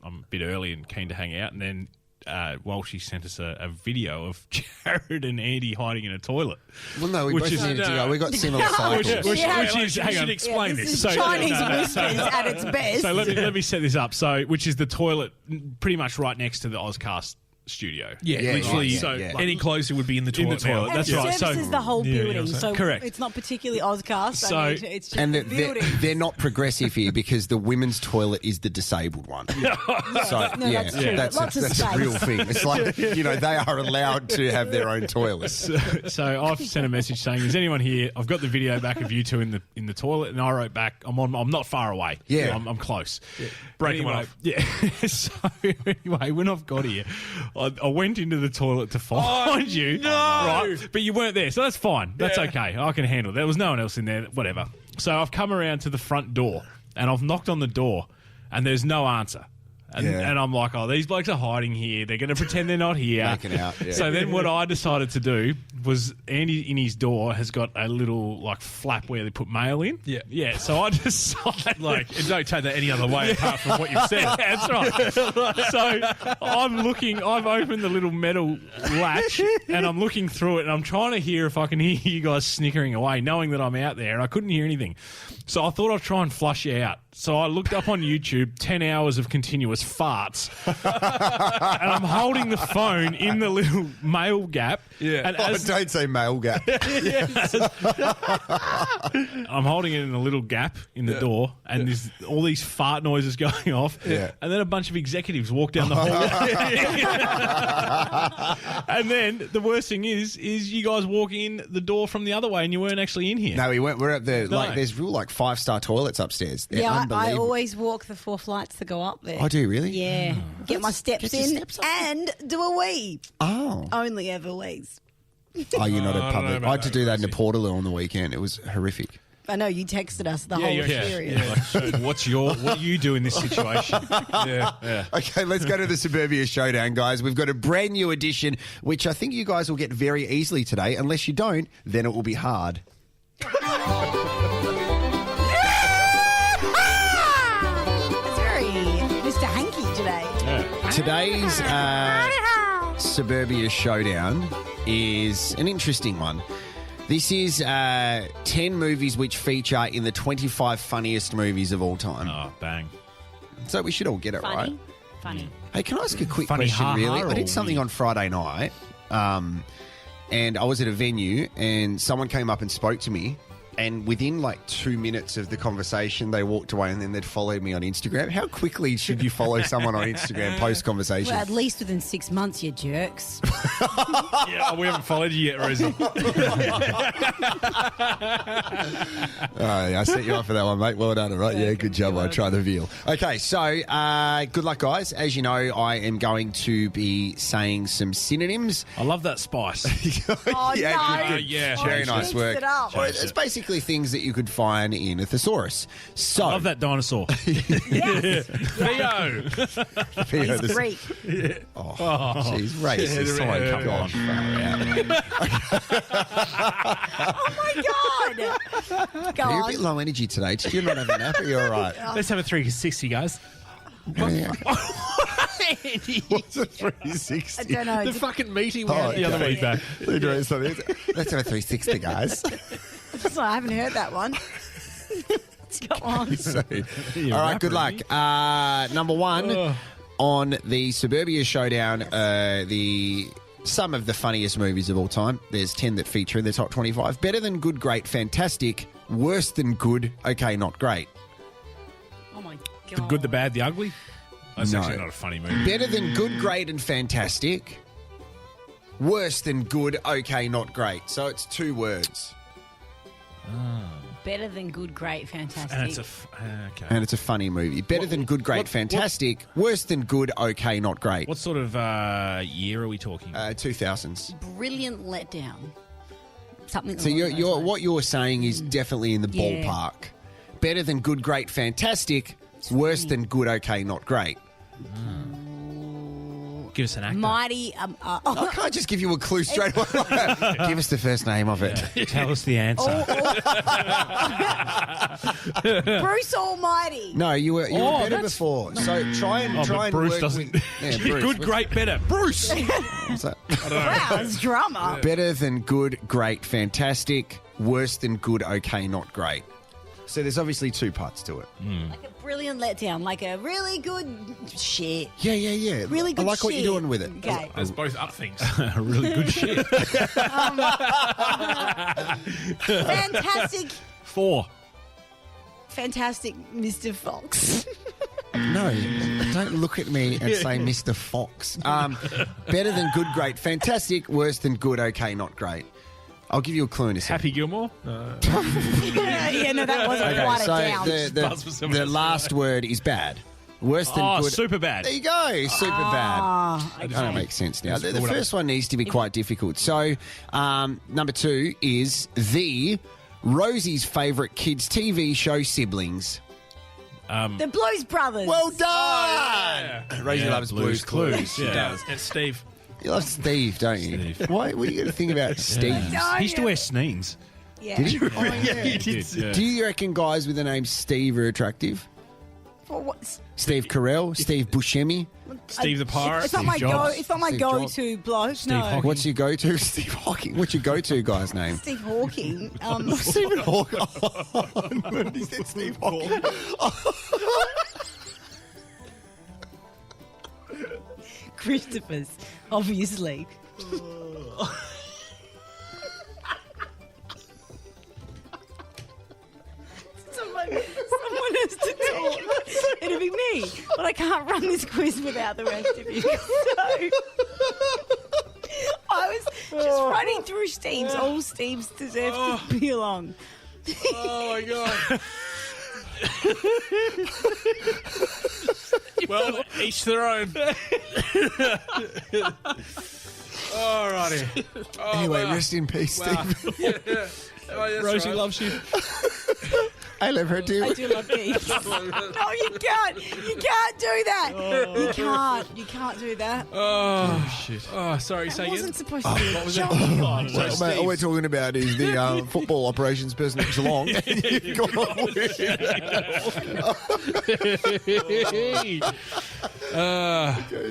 a bit early and keen to hang out." And then Walshy sent us a video of Jared and Andy hiding in a toilet. Well, no, we both needed to go. We got similar cycles. Which hang is, hang on, explain This this. is Chinese whispers at its best. So let me set this up. So, which is the toilet pretty much right next to the Ozcast studio. Yeah, literally. right, So yeah. any closer would be in the toilet. toilet, now. that's It right. services the whole building, so Correct. it's not particularly Ozcast. So- it's just And the building. they're not progressive here because the women's toilet is the disabled one. So that's true. that's Lots of a space. real thing. It's like, they are allowed to have their own toilets. So I've sent a message saying, "Is anyone here?" I've got the video back of you two in the toilet, and I wrote back, "I'm not far away. Yeah. I'm close." Breaking Anyway, one off. Yeah. So anyway, when I've got here, I went into the toilet to find you. no. Right, but you weren't there, so that's fine. That's okay. I can handle it. There was no one else in there. Whatever. So I've come around to the front door and I've knocked on the door, and there's no answer. And I'm like, "Oh, these blokes are hiding here. They're going to pretend they're not here." Making out, yeah. So then what I decided to do was, Andy in his door has got a little flap where they put mail in. Yeah. Yeah. So I decided And don't take that any other way apart from what you've said. that's right. So I've opened the little metal latch and I'm looking through it and I'm trying to hear if I can hear you guys snickering away, knowing that I'm out there, and I couldn't hear anything. So I thought I'd try and flush you out. So I looked up on YouTube, 10 hours of continuous farts. And I'm holding the phone in the little mail gap. Yeah. And as Don't say male gap. I'm holding it in a little gap in the door, and there's all these fart noises going off. Yeah. And then a bunch of executives walk down the hall. And then the worst thing is you guys walking in the door from the other way, and you weren't actually in here. No, we weren't. We're at the No. there's real 5-star toilets upstairs. They're Yeah, I unbelievable. always walk the 4 flights to go up there. I do, really? Yeah. Get my steps Get your in steps up. and do a wee. Oh. Only ever wees. Oh, you're not a I don't know public. about I had to that, do that in a Rosie. Portaloo on the weekend. It was horrific. I know you texted us the whole experience. So what do you do in this situation? Yeah. Okay, let's go to the Suburbia Showdown, guys. We've got a brand new edition, which I think you guys will get very easily today. Unless you don't, then it will be hard. It's very Mr. Hanky today. Today's Suburbia Showdown is an interesting one. This is 10 movies which feature in the 25 funniest movies of all time. Oh, bang. So we should all get it right. Funny. Hey, can I ask a quick Funny question, ha-ha really? or I did something on Friday night, and I was at a venue, and someone came up and spoke to me, and within like 2 minutes of the conversation, they walked away and then they'd followed me on Instagram. How quickly should you follow someone on Instagram post-conversation? Well, at least within 6 months, you jerks. Yeah, we haven't followed you yet, Rosie. I set you up for that one, mate. Well done, all right? Yeah, good job. I try the veal. Okay, so good luck, guys. As you know, I am going to be saying some synonyms. I love that spice. Oh, Yeah, no. good, good. Yeah. Very Oh, nice mixed work. it up. Well, it's basically things that you could find in a thesaurus. So, I love that dinosaur. Yes. Theo. Theo, He's this- Greek. Oh, jeez, racist. Yeah, Oh, yeah, God. Oh, my God. Go You're a on. bit low energy today. Did you not have a nap? Are you all right? Let's have a 360, guys. Yeah. What's a 360? I don't know. The fucking meaty one the other okay. week back. Let's have a 360, guys. Sorry, I haven't heard that one. Go on. All right, good luck. Number one on the Suburbia Showdown, some of the funniest movies of all time. There's 10 that feature in the top 25. Better than good, great, fantastic. Worse than good, okay, not great. Oh, my God. The good, the bad, the ugly. That's No. actually not a funny movie. Better than good, great, and fantastic. Worse than good, okay, not great. So it's 2 words. Better than good, great, fantastic. And it's a okay. And it's a funny movie. Better than good, great, fantastic. Worse than good, okay, not great. What sort of year are we talking? 2000s. Brilliant letdown. Something. So along those lines. what you're saying is definitely in the Yeah. ballpark. Better than good, great, fantastic. Worse than good, okay, not great. Give us an actor. Mighty. I can't just give you a clue straight away. Give us the first name of it. Tell us the answer. Bruce Almighty. No, you were better that's- before. So try and but Bruce work doesn't. with- Yeah, Bruce. Good, great, better. Bruce. What's that? Wow, it's drama. Better than good, great, fantastic. Worse than good, okay, not great. So there's obviously 2 parts to it. Like a brilliant letdown. Like a really good shit. Yeah. Really I good like what shit. you're doing with it. Okay. There's both up things. Really good shit. Fantastic. 4. Fantastic Mr. Fox. No, don't look at me and say Mr. Fox. Better than good, great, fantastic. Worse than good, okay, not great. I'll give you a clue in a second. Happy Gilmore? Yeah, no, that wasn't Okay, quite so a down. Buzz for someone the else. last word is bad. Worse than Oh, good. super bad. There you go. Super bad. Okay. That makes sense now. The first one needs to be quite difficult. So, number 2 is the Rosie's favourite kids' TV show siblings. The Blues Brothers. Well done! Rosie loves Blue's Clues. Yeah. She does. It's Steve. You love Steve, don't you? Steve. Why? What are you going to think about Steve? No, He used to wear sneens. Yeah. Did you? He did, yeah. Do you reckon guys with the name Steve are attractive? For what? Steve Carell, Steve Buscemi. Steve the Pirate. It's not my Steve go. Jobs. It's not my Steve go-to bloke. No. Hawking. What's your go-to? Steve Hawking. What's your go-to guy's name? Steve Hawking. Stephen Hawking. Oh, no, he said Steve Hawking. Christopher's, obviously. Someone has to talk. It'll be me. But I can't run this quiz without the rest of you. So I was just running through Steve's. All Steve's deserve to be along. Oh, my God. Well, each their own. Alrighty. Oh, Anyway, wow. rest in peace, Steve. Yeah. Oh, yes, Rosie right. loves you. I love her too. I do love Keith. No, you can't. You can't do that. You can't. You can't do that. Oh, shit. Oh, sorry, That say again. wasn't supposed to be. What was Show that? me. Oh, so Well, mate, all we're talking about is the football operations person at Geelong. You've gone on with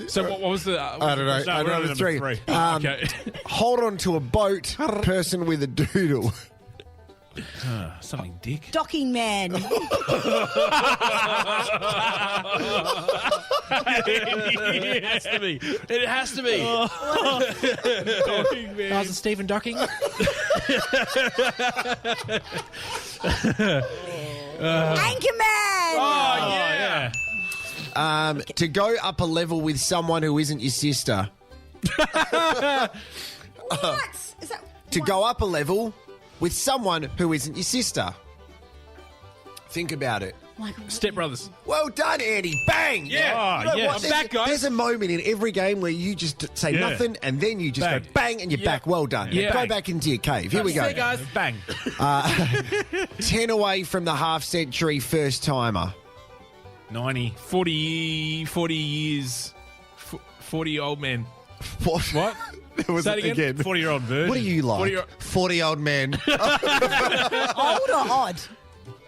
So what was the... I don't know. No, I we're don't on know. Three. Okay. Hold on to a boat, person with a doodle. Something dick. Docking man. It has to be. It has to be. How's it, Stephen Docking? Anchorman. Oh, yeah. To go up a level with someone who isn't your sister. What? Is that To go up a level with someone who isn't your sister. Think about it. Like, Step Brothers. Well done, Andy. Bang! Yeah. You know yes. what? I'm There's back, guys. There's a moment in every game where you just say Yeah. nothing and then you just Bang. go bang and you're Yeah. back. Well done. Yeah. Go Bang. back into your cave. Here we go. See you guys. Bang. 10 away from the half-century first-timer. 90. 40 years. 40 old men. What? What? Was Say it again. 40-year-old virgin. What are you like? 40-year- 40-old man. old or odd?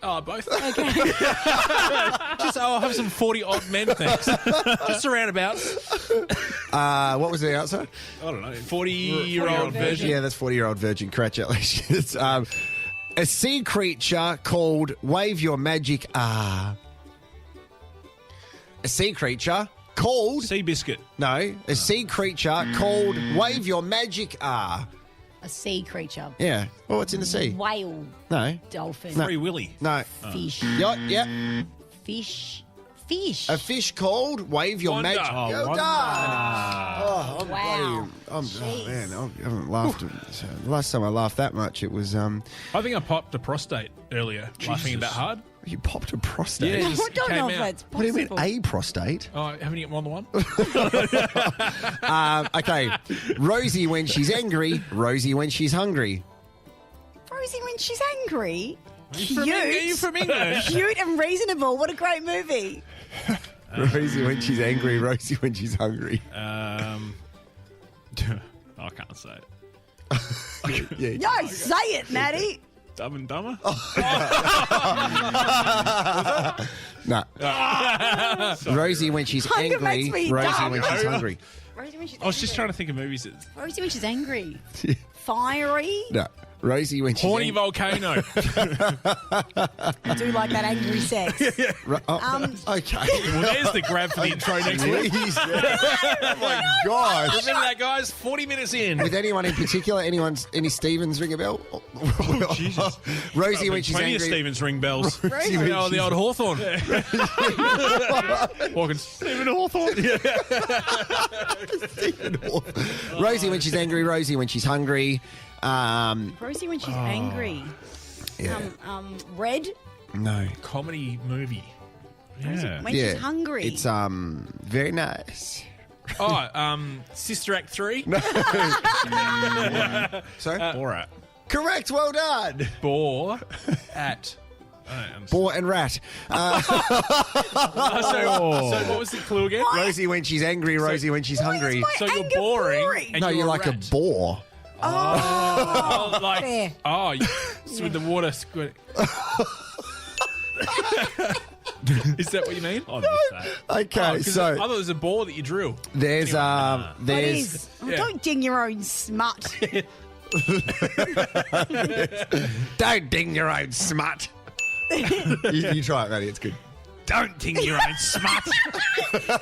Oh, both. Okay. I'll have some 40 odd men, thanks. Just a roundabout. What was the answer? I don't know. 40-year-old virgin. Yeah, that's 40-year-old virgin. Congratulations. A sea creature called Wave Your Magic A sea creature called... Sea biscuit. No, a sea creature called Wave Your Magic A sea creature. Yeah. Well, what's in the sea? Whale. No. Dolphin. Free Willy. No. Fish. Yep. Fish. A fish called Wave Your Wonder. Magic. Oh, Well wonder. done. Oh, Wow. oh Jeez. man, I haven't laughed. The last time I laughed that much, it was I think I popped a prostate earlier, laughing that hard. you popped a prostate. Yeah. I just don't know came if out. that's What do you mean, possible. a prostate? Oh, haven't you got more than one? Okay, Rosie when she's angry, Rosie when she's hungry. Rosie when she's angry. Are you from England? Cute and reasonable. What a great movie. Rosie when she's angry, Rosie when she's hungry. I can't say it. Yeah. No, say it, Matty. Dumb and Dumber? No. Rosie when she's Hunger angry, makes me Rosie dumb. when she's hungry. Rosie when she's I was just trying to think of movies that... Rosie when she's angry. Fiery. No. Rosie when she's Horny angry. volcano. I do like that angry sex. Okay. Well, there's the grab for the intro next week. Please. Oh my gosh. Remember that, guys? 40 minutes in. With anyone in particular, any Stevens ring a bell? Oh, Jesus. Rosie when she's Plenty angry. of Stevens ring bells. Rosie when Oh, the she's- old Hawthorne. Walking. Stephen Hawthorne. Rosie when she's angry, Rosie when she's hungry. Rosie when she's angry. Yeah. Red. No. Comedy movie. Yeah. When she's hungry. It's very nice. Oh, Sister Act 3. Sorry? Borat. Correct, well done. Bore at. Boar and rat. So what was the clue again? Rosie when she's angry, Rosie when she's hungry. My So you're anger boring. And No, you're like rat. a boar. Oh, like Fair. so with the water squirt. Is that what you mean? I missed that. Okay, Oh, 'cause I so thought it was a bore that you drill. there's What there's is? Oh, Yeah. Don't ding your own smut. don't ding your own smut. you try it, Matty. It's good. Don't ting your own smut.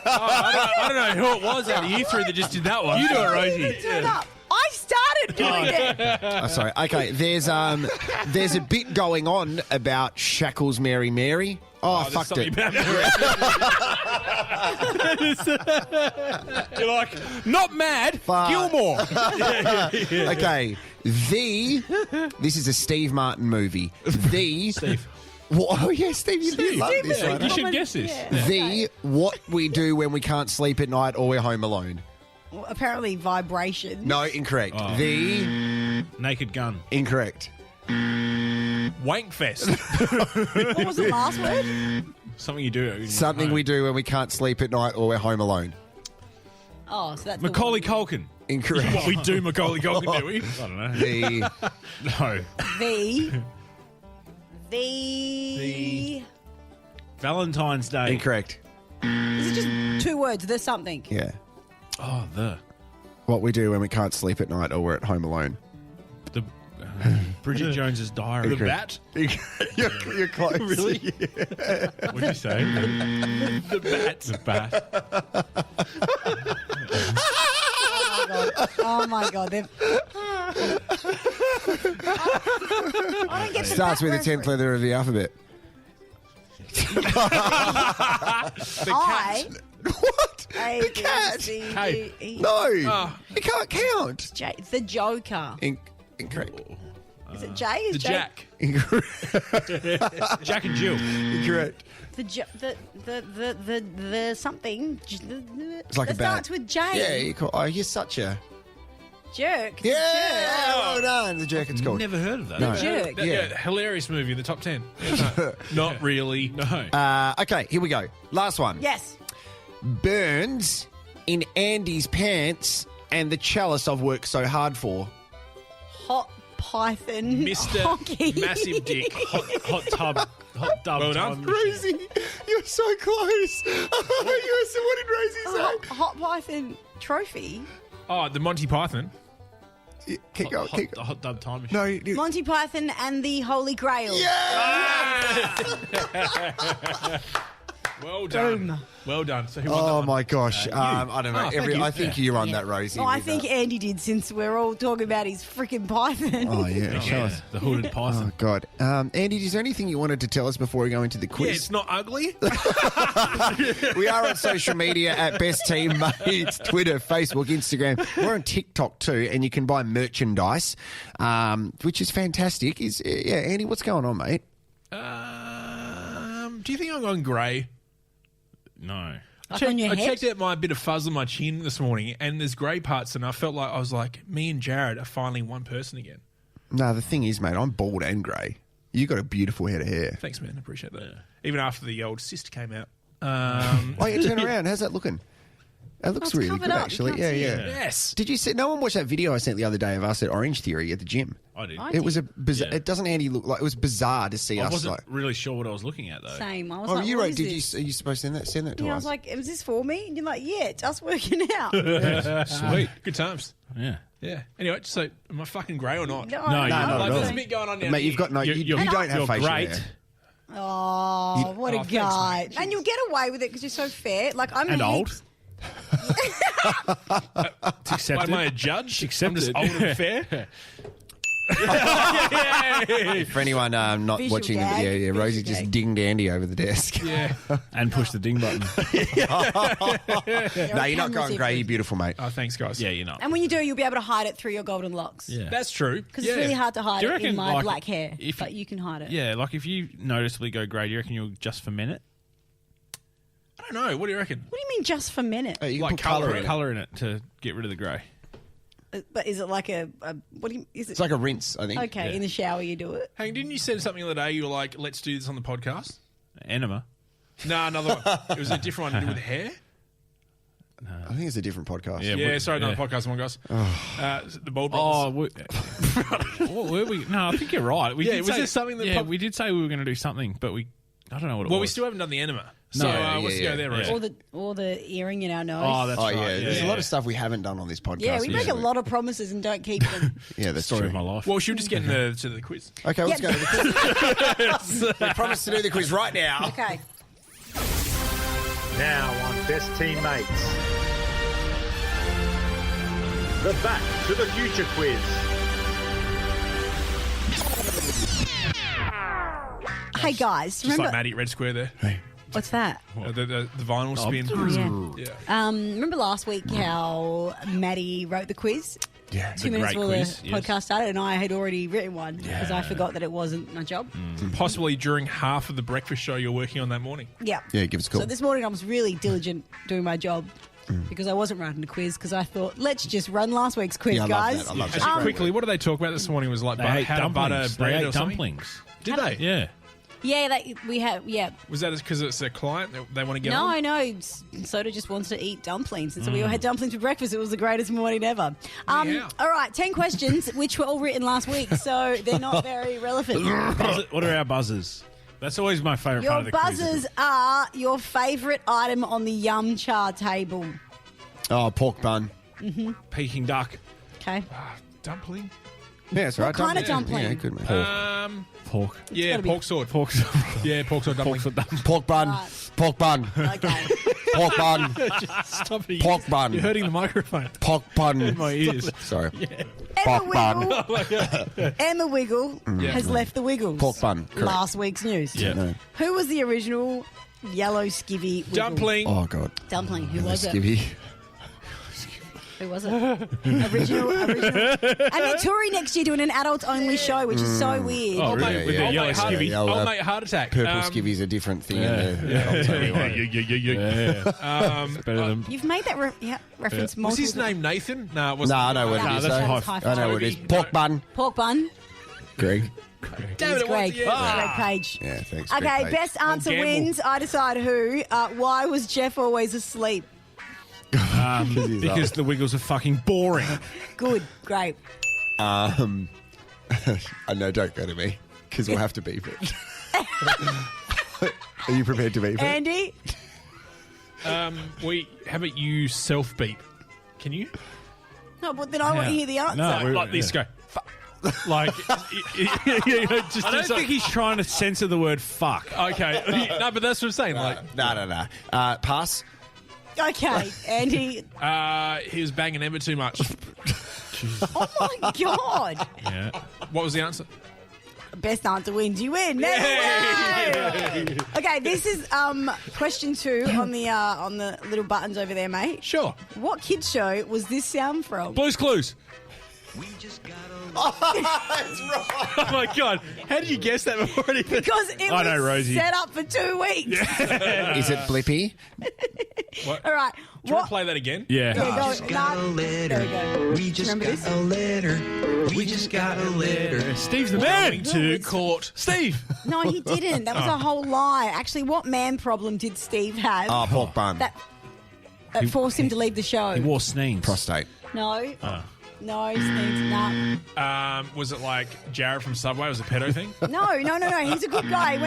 I don't know who it was out of you three that just did that one. You do it, Rosie. Turn up. I started doing it. Oh, sorry. Okay, there's a bit going on about Shackles Mary Mary. Oh, There's fucked something it. about You're like, not mad, Fuck. Gilmore. Okay, this is a Steve Martin movie. Steve. Oh yeah, Steve, you love this one. You should guess this. What we do when we can't sleep at night or we're home alone. Well, apparently, vibration. No, incorrect. The Naked Gun. incorrect. Wankfest. What was the last word? Something you do. Something we do when we can't sleep at night or we're home alone. Oh, so that's Macaulay the one. Culkin. Incorrect. What we do, Macaulay Culkin, do we? I don't know. The No. The. Valentine's Day. incorrect. Is it just two words? There's something. Yeah. Oh, the. What we do when we can't sleep at night or we're at home alone. The. Bridget Jones's Diary. The bat? You're close. Really? What'd you say? The bat. The bat. Oh my god! I don't get the Starts with the bat 10th letter of the alphabet. I. What? A, The B, cat? C, Hey. D, E. No. Oh. It can't count. J. The Joker. Incorrect. Is it J? Is The J? Jack. Incorrect. Jack and Jill. Incorrect. The something. It's like a that bat. starts with J. Yeah, you're such a... Jerk. Yeah, Jerk. well done. The jerk, it's called. Never heard of that. No. Jerk. Yeah. Hilarious movie in the top 10. Not really. No. Okay, here we go. Last one. Yes. Burns in Andy's pants and the chalice I've worked so hard for. Hot Python. Mr. Hockey. Massive Dick. Hot tub. Hot tub. Well done. time machine. Rosie, you're so close. What did Rosie say? Hot Python trophy. Oh, the Monty Python. Keep going. Keep The going. hot tub time machine. No, Monty Python and the Holy Grail. Well done. Boom. Well done. So who won that Oh one? my gosh! I don't know. thank you. I think you're on that, Rosie. Oh, I with think that. Andy did, since we're all talking about his freaking python. Oh yeah, show Yeah, us. the hooded python. Oh God, Andy, is there anything you wanted to tell us before we go into the Yeah, quiz? it's not ugly. We are on social media at Best Team Mates, Twitter, Facebook, Instagram. We're on TikTok too, and you can buy merchandise, which is fantastic. Andy, what's going on, mate? Do you think I'm going grey? No. Like on your I head? checked out my bit of fuzz on my chin this morning, and there's grey parts, and I felt like I was like, me and Jared are finally one person again. No, the thing is, mate, I'm bald and grey. You got a beautiful head of hair. Thanks, man. I appreciate that. Even after the old cyst came out. Oh, yeah, turn around. How's that looking? It looks it's really covered good, up. You actually. can't Yeah, see yeah. it. Yes. Did you see? No one watched that video I sent the other day of us at Orange Theory at the gym. I did. I It was a did. bizarre. Yeah. It doesn't Andy look like it was bizarre to see I us wasn't like. really sure what I was looking at though. Same. I was Oh, like, you what wrote? is Did this? you? Are you supposed to send that to Yeah, I us? was like, is this for me? And you're like, yeah, it's us working out. Sweet. Good times. Yeah. Yeah. Anyway, so am I fucking grey or not? No, you're Like, not at there's all. a bit going on down Mate, here. you've got no. You You're- don't have you're facial great. hair. Oh, what a thanks, guy. mate. And you'll get away with it because you're so fair. Like, I'm And a old. heaps- It's accepted. Why am I a judge? Accepted. I'm just old and fair. For anyone not Visual watching, gag. yeah, Visual Rosie just gag. dinged Andy over the desk. Yeah. And push the ding button. No, you're not cameras going grey. everywhere. You're beautiful, mate. Oh, thanks, guys. Yeah, you're not. And when you do, you'll be able to hide it through your golden locks. Yeah. That's true. Because it's really hard to hide Do you it in reckon, my like, black hair. if But you can hide it. Yeah, like if you noticeably go grey, do you reckon you'll just ferment it? I don't know. What do you reckon? What do you mean just for minute? You can Like put colour colour in it. Colour in it to get rid of the grey. But is it like a what do you, is it? It's like a rinse, I think. Okay, Yeah. in the shower you do it. Hang, didn't you say something the other day? You were like, let's do this on the podcast? Enema. No, another one. It was a different one to do with hair. I think it's a different podcast. Yeah. Yeah, we- sorry, another yeah. podcast one, guys. The Bold Oh, Brothers. what were we? No, I think you're right. We Yeah, did was say, there something that Yeah, popped- we did say we were going to do something, but I don't know what it Well, we was. still haven't done the enema. So No, let's yeah, go there, yeah. Rosie. Or the earring in our nose. Oh, that's Oh, right. yeah. There's a yeah. lot of stuff we haven't done on this podcast. yeah, we make a lot of promises and don't keep them. Yeah, that's Story true. of my life. Well, should we just get into the quiz? Okay, let's Yep. go to the quiz. We promised to do the quiz right now. Okay. Now on Best Teammates. The Back to the Future quiz. Hey guys, Just remember like Matty at Red Square there. what's that? The vinyl spin. Yeah. Remember last week how Matty wrote the quiz? Yeah. 2 minutes great before quiz, the yes. podcast started, and I had already written one because I forgot that it wasn't my job. Possibly during half of the breakfast show you're working on that morning. Yeah. Yeah, give us a call. So this morning I was really diligent doing my job because I wasn't writing a quiz because I thought, let's just run last week's quiz, Yeah, I love guys. that. I love that. Actually, quickly, what did they talk about this morning? Was like They ate how to butter dumplings. bread They or ate something? dumplings. Did they? Yeah. Yeah, we have. Yeah. Was that because it's a client that they want to get No, on? no. Soda just wants to eat dumplings. And so we all had dumplings for breakfast. It was the greatest morning ever. Yeah. All right, 10 questions, which were all written last week, so they're not very relevant. What are our buzzers? That's always my favourite part Your of the quiz. buzzers are your favourite item on the yum cha table. Oh, pork bun. Peking duck. Okay. Dumpling? Yeah, that's right. What kind of dumpling? Yeah, good man. Pork. Yeah, gotta be- pork sword. Pork. Yeah, pork sword dumpling. Pork bun. Right. Pork bun. Okay. Pork bun. Stop it. Pork bun. You're hurting the microphone. Pork bun. In my ears. Sorry. Emma Pork bun. Wiggle. Emma Wiggle has left the Wiggles. Pork bun, correct. Last week's news. Yeah. No. Who was the original yellow skivvy Wiggle? Dumpling. Oh, God. Dumpling. Who was it? Skivvy. Who was it? original. And then Tori next year doing an adults-only show, which is so weird. Oh, really? Yeah, With yeah. the yellow heart, skivvy. I'll make heart attack. Purple skivvy's a different thing. I'll tell you what. Better than. You've made that reference multiple Was his times. name Nathan? No, it wasn't. No, I know what No, it is, that's though. high I know what it is. Toby. Pork bun. Pork bun. Greg. Damn It's it, Greg. it was, Greg Page. Yeah, thanks. Okay, Greg Page. best answer gamble. wins. I decide who. Why was Jeff always asleep? Because the Wiggles are fucking boring. Good. Great. I know, don't go to me, because we'll have to beep it. Are you prepared to beep it? Andy? How about you self beat? Can you? No, but then I want to hear the answer. No, Like this, go. Like, just I don't think he's trying to censor the word fuck. Okay. No, but that's what I'm saying. Like, No. Pass. Okay, Andy. he was banging Emma too much. Oh, my God. Yeah. What was the answer? Best answer wins. You win. Never win. Okay, this is question 2 on the little buttons over there, mate. Sure. What kids show was this sound from? Blue's Clues. Oh, Oh my God! How did you guess that before anything? Because it I know, was Rosie. set up for 2 weeks. Is it Blippy? All right. Do you want to play that again? Yeah. Yeah, there we go. We just Remember got this? a letter. We just got a letter. Steve's the Going man. to court. Steve. No, he didn't. That was a whole lie. Actually, what man problem did Steve have Oh, pork bun. that forced him to leave the show? He wore sneaks. Prostate. No. No, Steve. No. Was it like Jared from Subway? Was it a pedo thing? No. He's a good guy.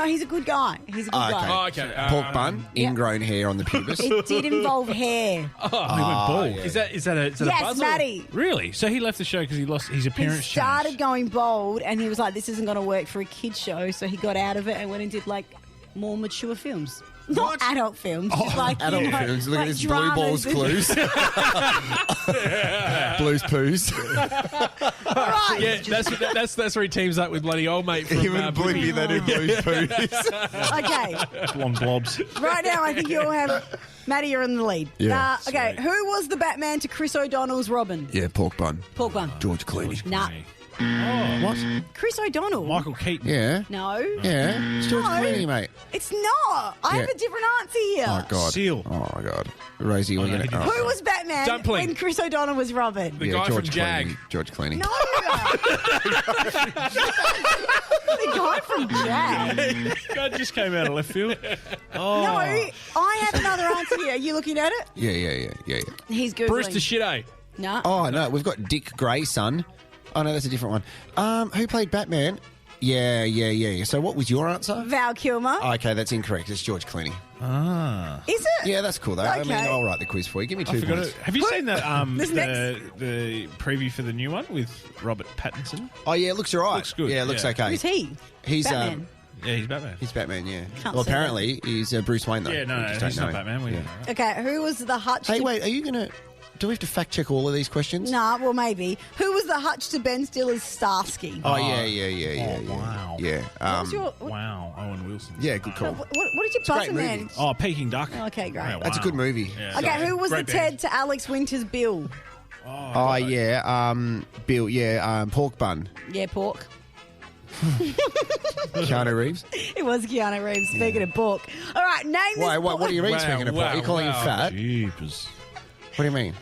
He's a good guy. He's a good guy. Oh, okay. Pork bun. Ingrown hair on the pubis. It did involve hair. Oh, he went bald. Is that a Yes, buzzer? Matty. Really? So he left the show because he lost his He appearance. started changed. going bald, and he was like, "This isn't going to work for a kids show." So he got out of it and went and did like more mature films, not adult films. just like Adult you know, films. Look like at this Blue Balls dramas and- Clues. Blues Poos. Right. Yeah, that's where he teams up with bloody old mate from You wouldn't believe me, they do Blues Poos. Okay. Blonde blobs. Right now, I think you all have Matty. You're in the lead. Yeah. Okay. Who was the Batman to Chris O'Donnell's Robin? Yeah, pork bun. Pork bun. George Clooney. Nah. What? Chris O'Donnell. Michael Keaton. Yeah. No. Yeah. It's George No. Clooney, mate. It's not. I have Yeah. a different answer here. Oh, God. Seal. Oh, my God. Rosie, we're no, going he to... didn't. Who was Batman Dumpling. when Chris O'Donnell was Robin? The guy George from Jag. Clooney. George Clooney. No. The guy from Jag. God just came out of left field. No, I have another answer here. Are you looking at it? Yeah. He's Googling. Bruce the shit, eh? No. Oh, no, we've got Dick Grayson. Oh, no, that's a different one. Who played Batman? Yeah. So what was your answer? Val Kilmer. Okay, that's incorrect. It's George Clooney. Is it? Yeah, that's cool, though. I mean, Okay. I'll write the quiz for you. Give me I 2 forgot points. it. Have you seen that This the preview for the new one with Robert Pattinson? Oh, yeah, it looks all right. Looks good, Yeah, it looks yeah. okay. Who's he? He's Batman. Yeah, he's Batman. He's Batman, yeah. Can't Well, say apparently he's Bruce Wayne, though. Yeah, no, We just don't he's not know. Batman. We Yeah. don't know. Okay, who was the Hutch Hey, to... wait, are you going to... Do we have to fact check all of these questions? Nah, well, maybe. Who was the Hutch to Ben Stiller's Starsky? Oh, yeah. wow. Yeah. What was your... Wow, Owen Wilson. Yeah, good call. What did you a great buzzer, man? movie. Oh, Peking Duck. Okay, great. Yeah, That's a wow. good movie. Yeah. Okay, who was Great the band. Ted to Alex Winter's Bill? Oh, yeah. Bill, yeah. Pork bun. Yeah, pork. Keanu Reeves. It was Keanu Reeves, speaking of pork. All right, name this... Why, what do you mean, Wow, speaking of pork? wow, Are you calling him wow. fat? Jeepers. What do you mean?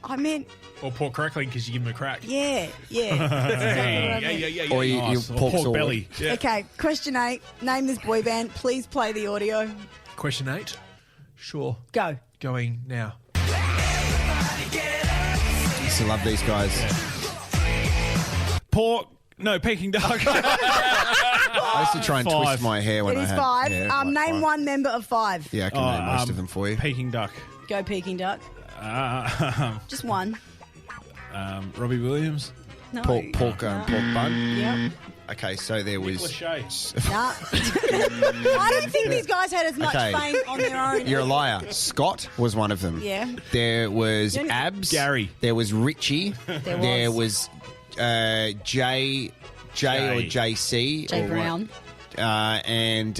I meant... Or pork crackling because you give him a crack. Yeah. That's exactly what I meant. Yeah. Or you Nice. pork sword. belly. Yeah. Okay, question 8. Name this boy band. Please play the audio. Question 8. Sure. Go. Going now. I used to love these guys. Pork. No, Peking Duck. I used to try and 5. twist my hair when It I is had... 5. Yeah, like Name 5. one member of 5. Yeah, I can name most of them for you. Peking Duck. Go Peking Duck. Just one. Robbie Williams. No. Pork bun. Yep. Okay, so there was... Nah. I don't think these guys had as much Okay. fame on their own. You're a liar. Scott was one of them. Yeah. There was Don't- Abs. Gary. There was Richie. There was J or JC. Jay or Brown. and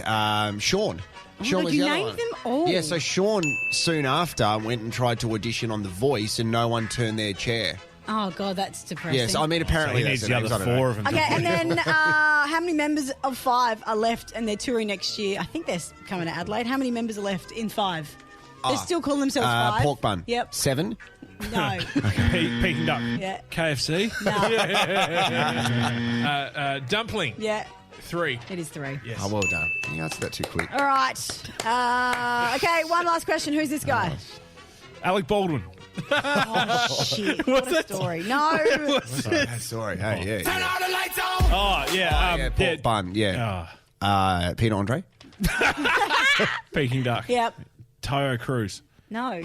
Sean. Sean God, was you the other named one. them all. Yeah, so Sean soon after went and tried to audition on The Voice and no one turned their chair. Oh, God, that's depressing. Yes, I mean, So apparently he needs that's the names, other I don't know. 4 of them. Okay, and then how many members of 5 are left and they're touring next year? I think they're coming to Adelaide. How many members are left in 5? They still call themselves 5. Pork bun. Yep. 7. No. Peking duck. Yeah. KFC. No. Dumpling. Yeah. 3. It is 3. Yes. Oh, well done. You answered that too quick. All right. Okay, one last question. Who's this guy? Alec Baldwin. Oh, shit. What a story. No. Sorry. Hey, yeah. Oh, yeah. Yeah, pork bun. Yeah. Peter Andre. Peking duck. Yep. Tayo Cruz. No.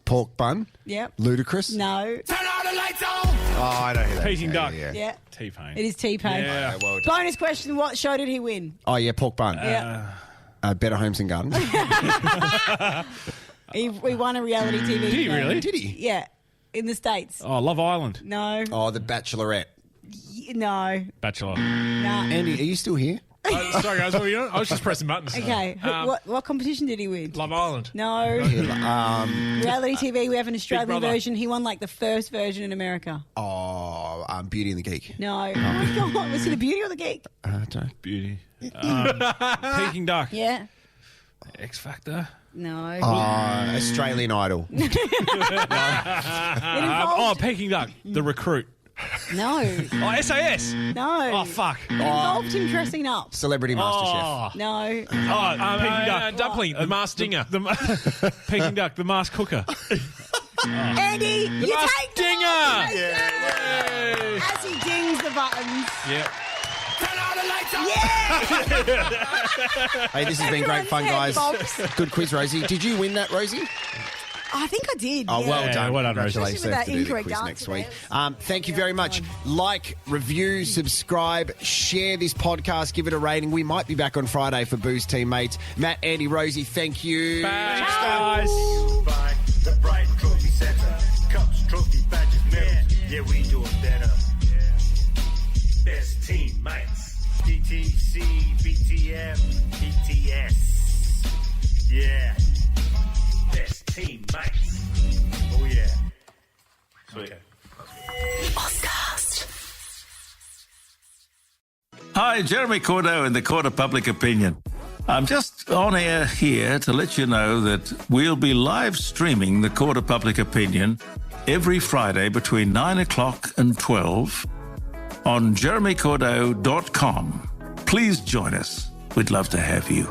Pork bun. Yep. Ludicrous. No. Oh, I know who that is. Peking duck. Yeah. T-Pain. It is T-Pain. Yeah. Well done. Bonus question. What show did he win? Oh, yeah, pork bun. Yeah. Better Homes and Gardens. He won a reality TV Did he show. really? Did he? Yeah. In the States. Oh, Love Island. No. Oh, The Bachelorette. No. Bachelor. Nah. Andy, are you still here? Sorry, guys. What were you doing? I was just pressing buttons. Okay. What competition did he win? Love Island. No. Reality TV. We have an Australian Brother. version. He won like the first version in America. Beauty and the Geek. No. Oh my God. Was he the beauty or the geek? Don't. Beauty. Peking duck. Yeah. X Factor. No. Australian Idol. It involved... Oh, Peking duck. The Recruit. No. Oh, SAS. No. Oh, fuck. It involved him dressing up. Celebrity MasterChef. Oh, No. Peking duck. Dumpling. The Masked Dinger. Peking duck. The Masked Cooker. Andy, you Masked take the Dinger. ball. Yay. As he dings the buttons. Yep. Yeah. Hey, this has been great fun, guys. Everyone's head Good quiz, Rosie. Did you win that, Rosie? I think I did. Oh, yeah. well Yeah, done. well done, Rosie. Congratulations. Especially with that Have to do the incorrect quiz answer next week. there. Thank you very much. Like, review, subscribe, share this podcast, give it a rating. We might be back on Friday for Booze Teammates. Matt, Andy, Rosie, thank you. Thanks, guys. By the Bright Trophy Center. Cups, trophy, badges, medals. Yeah, we do it better. Best teammates. DTC, BTF, BTS. Yeah. Best teammates. Oh, yeah. Sweet. Hi, Jeremy Cordeaux in the Court of Public Opinion. I'm just on air here to let you know that we'll be live streaming the Court of Public Opinion every Friday between 9 o'clock and 12 on jeremycordeaux.com. Please join us. We'd love to have you.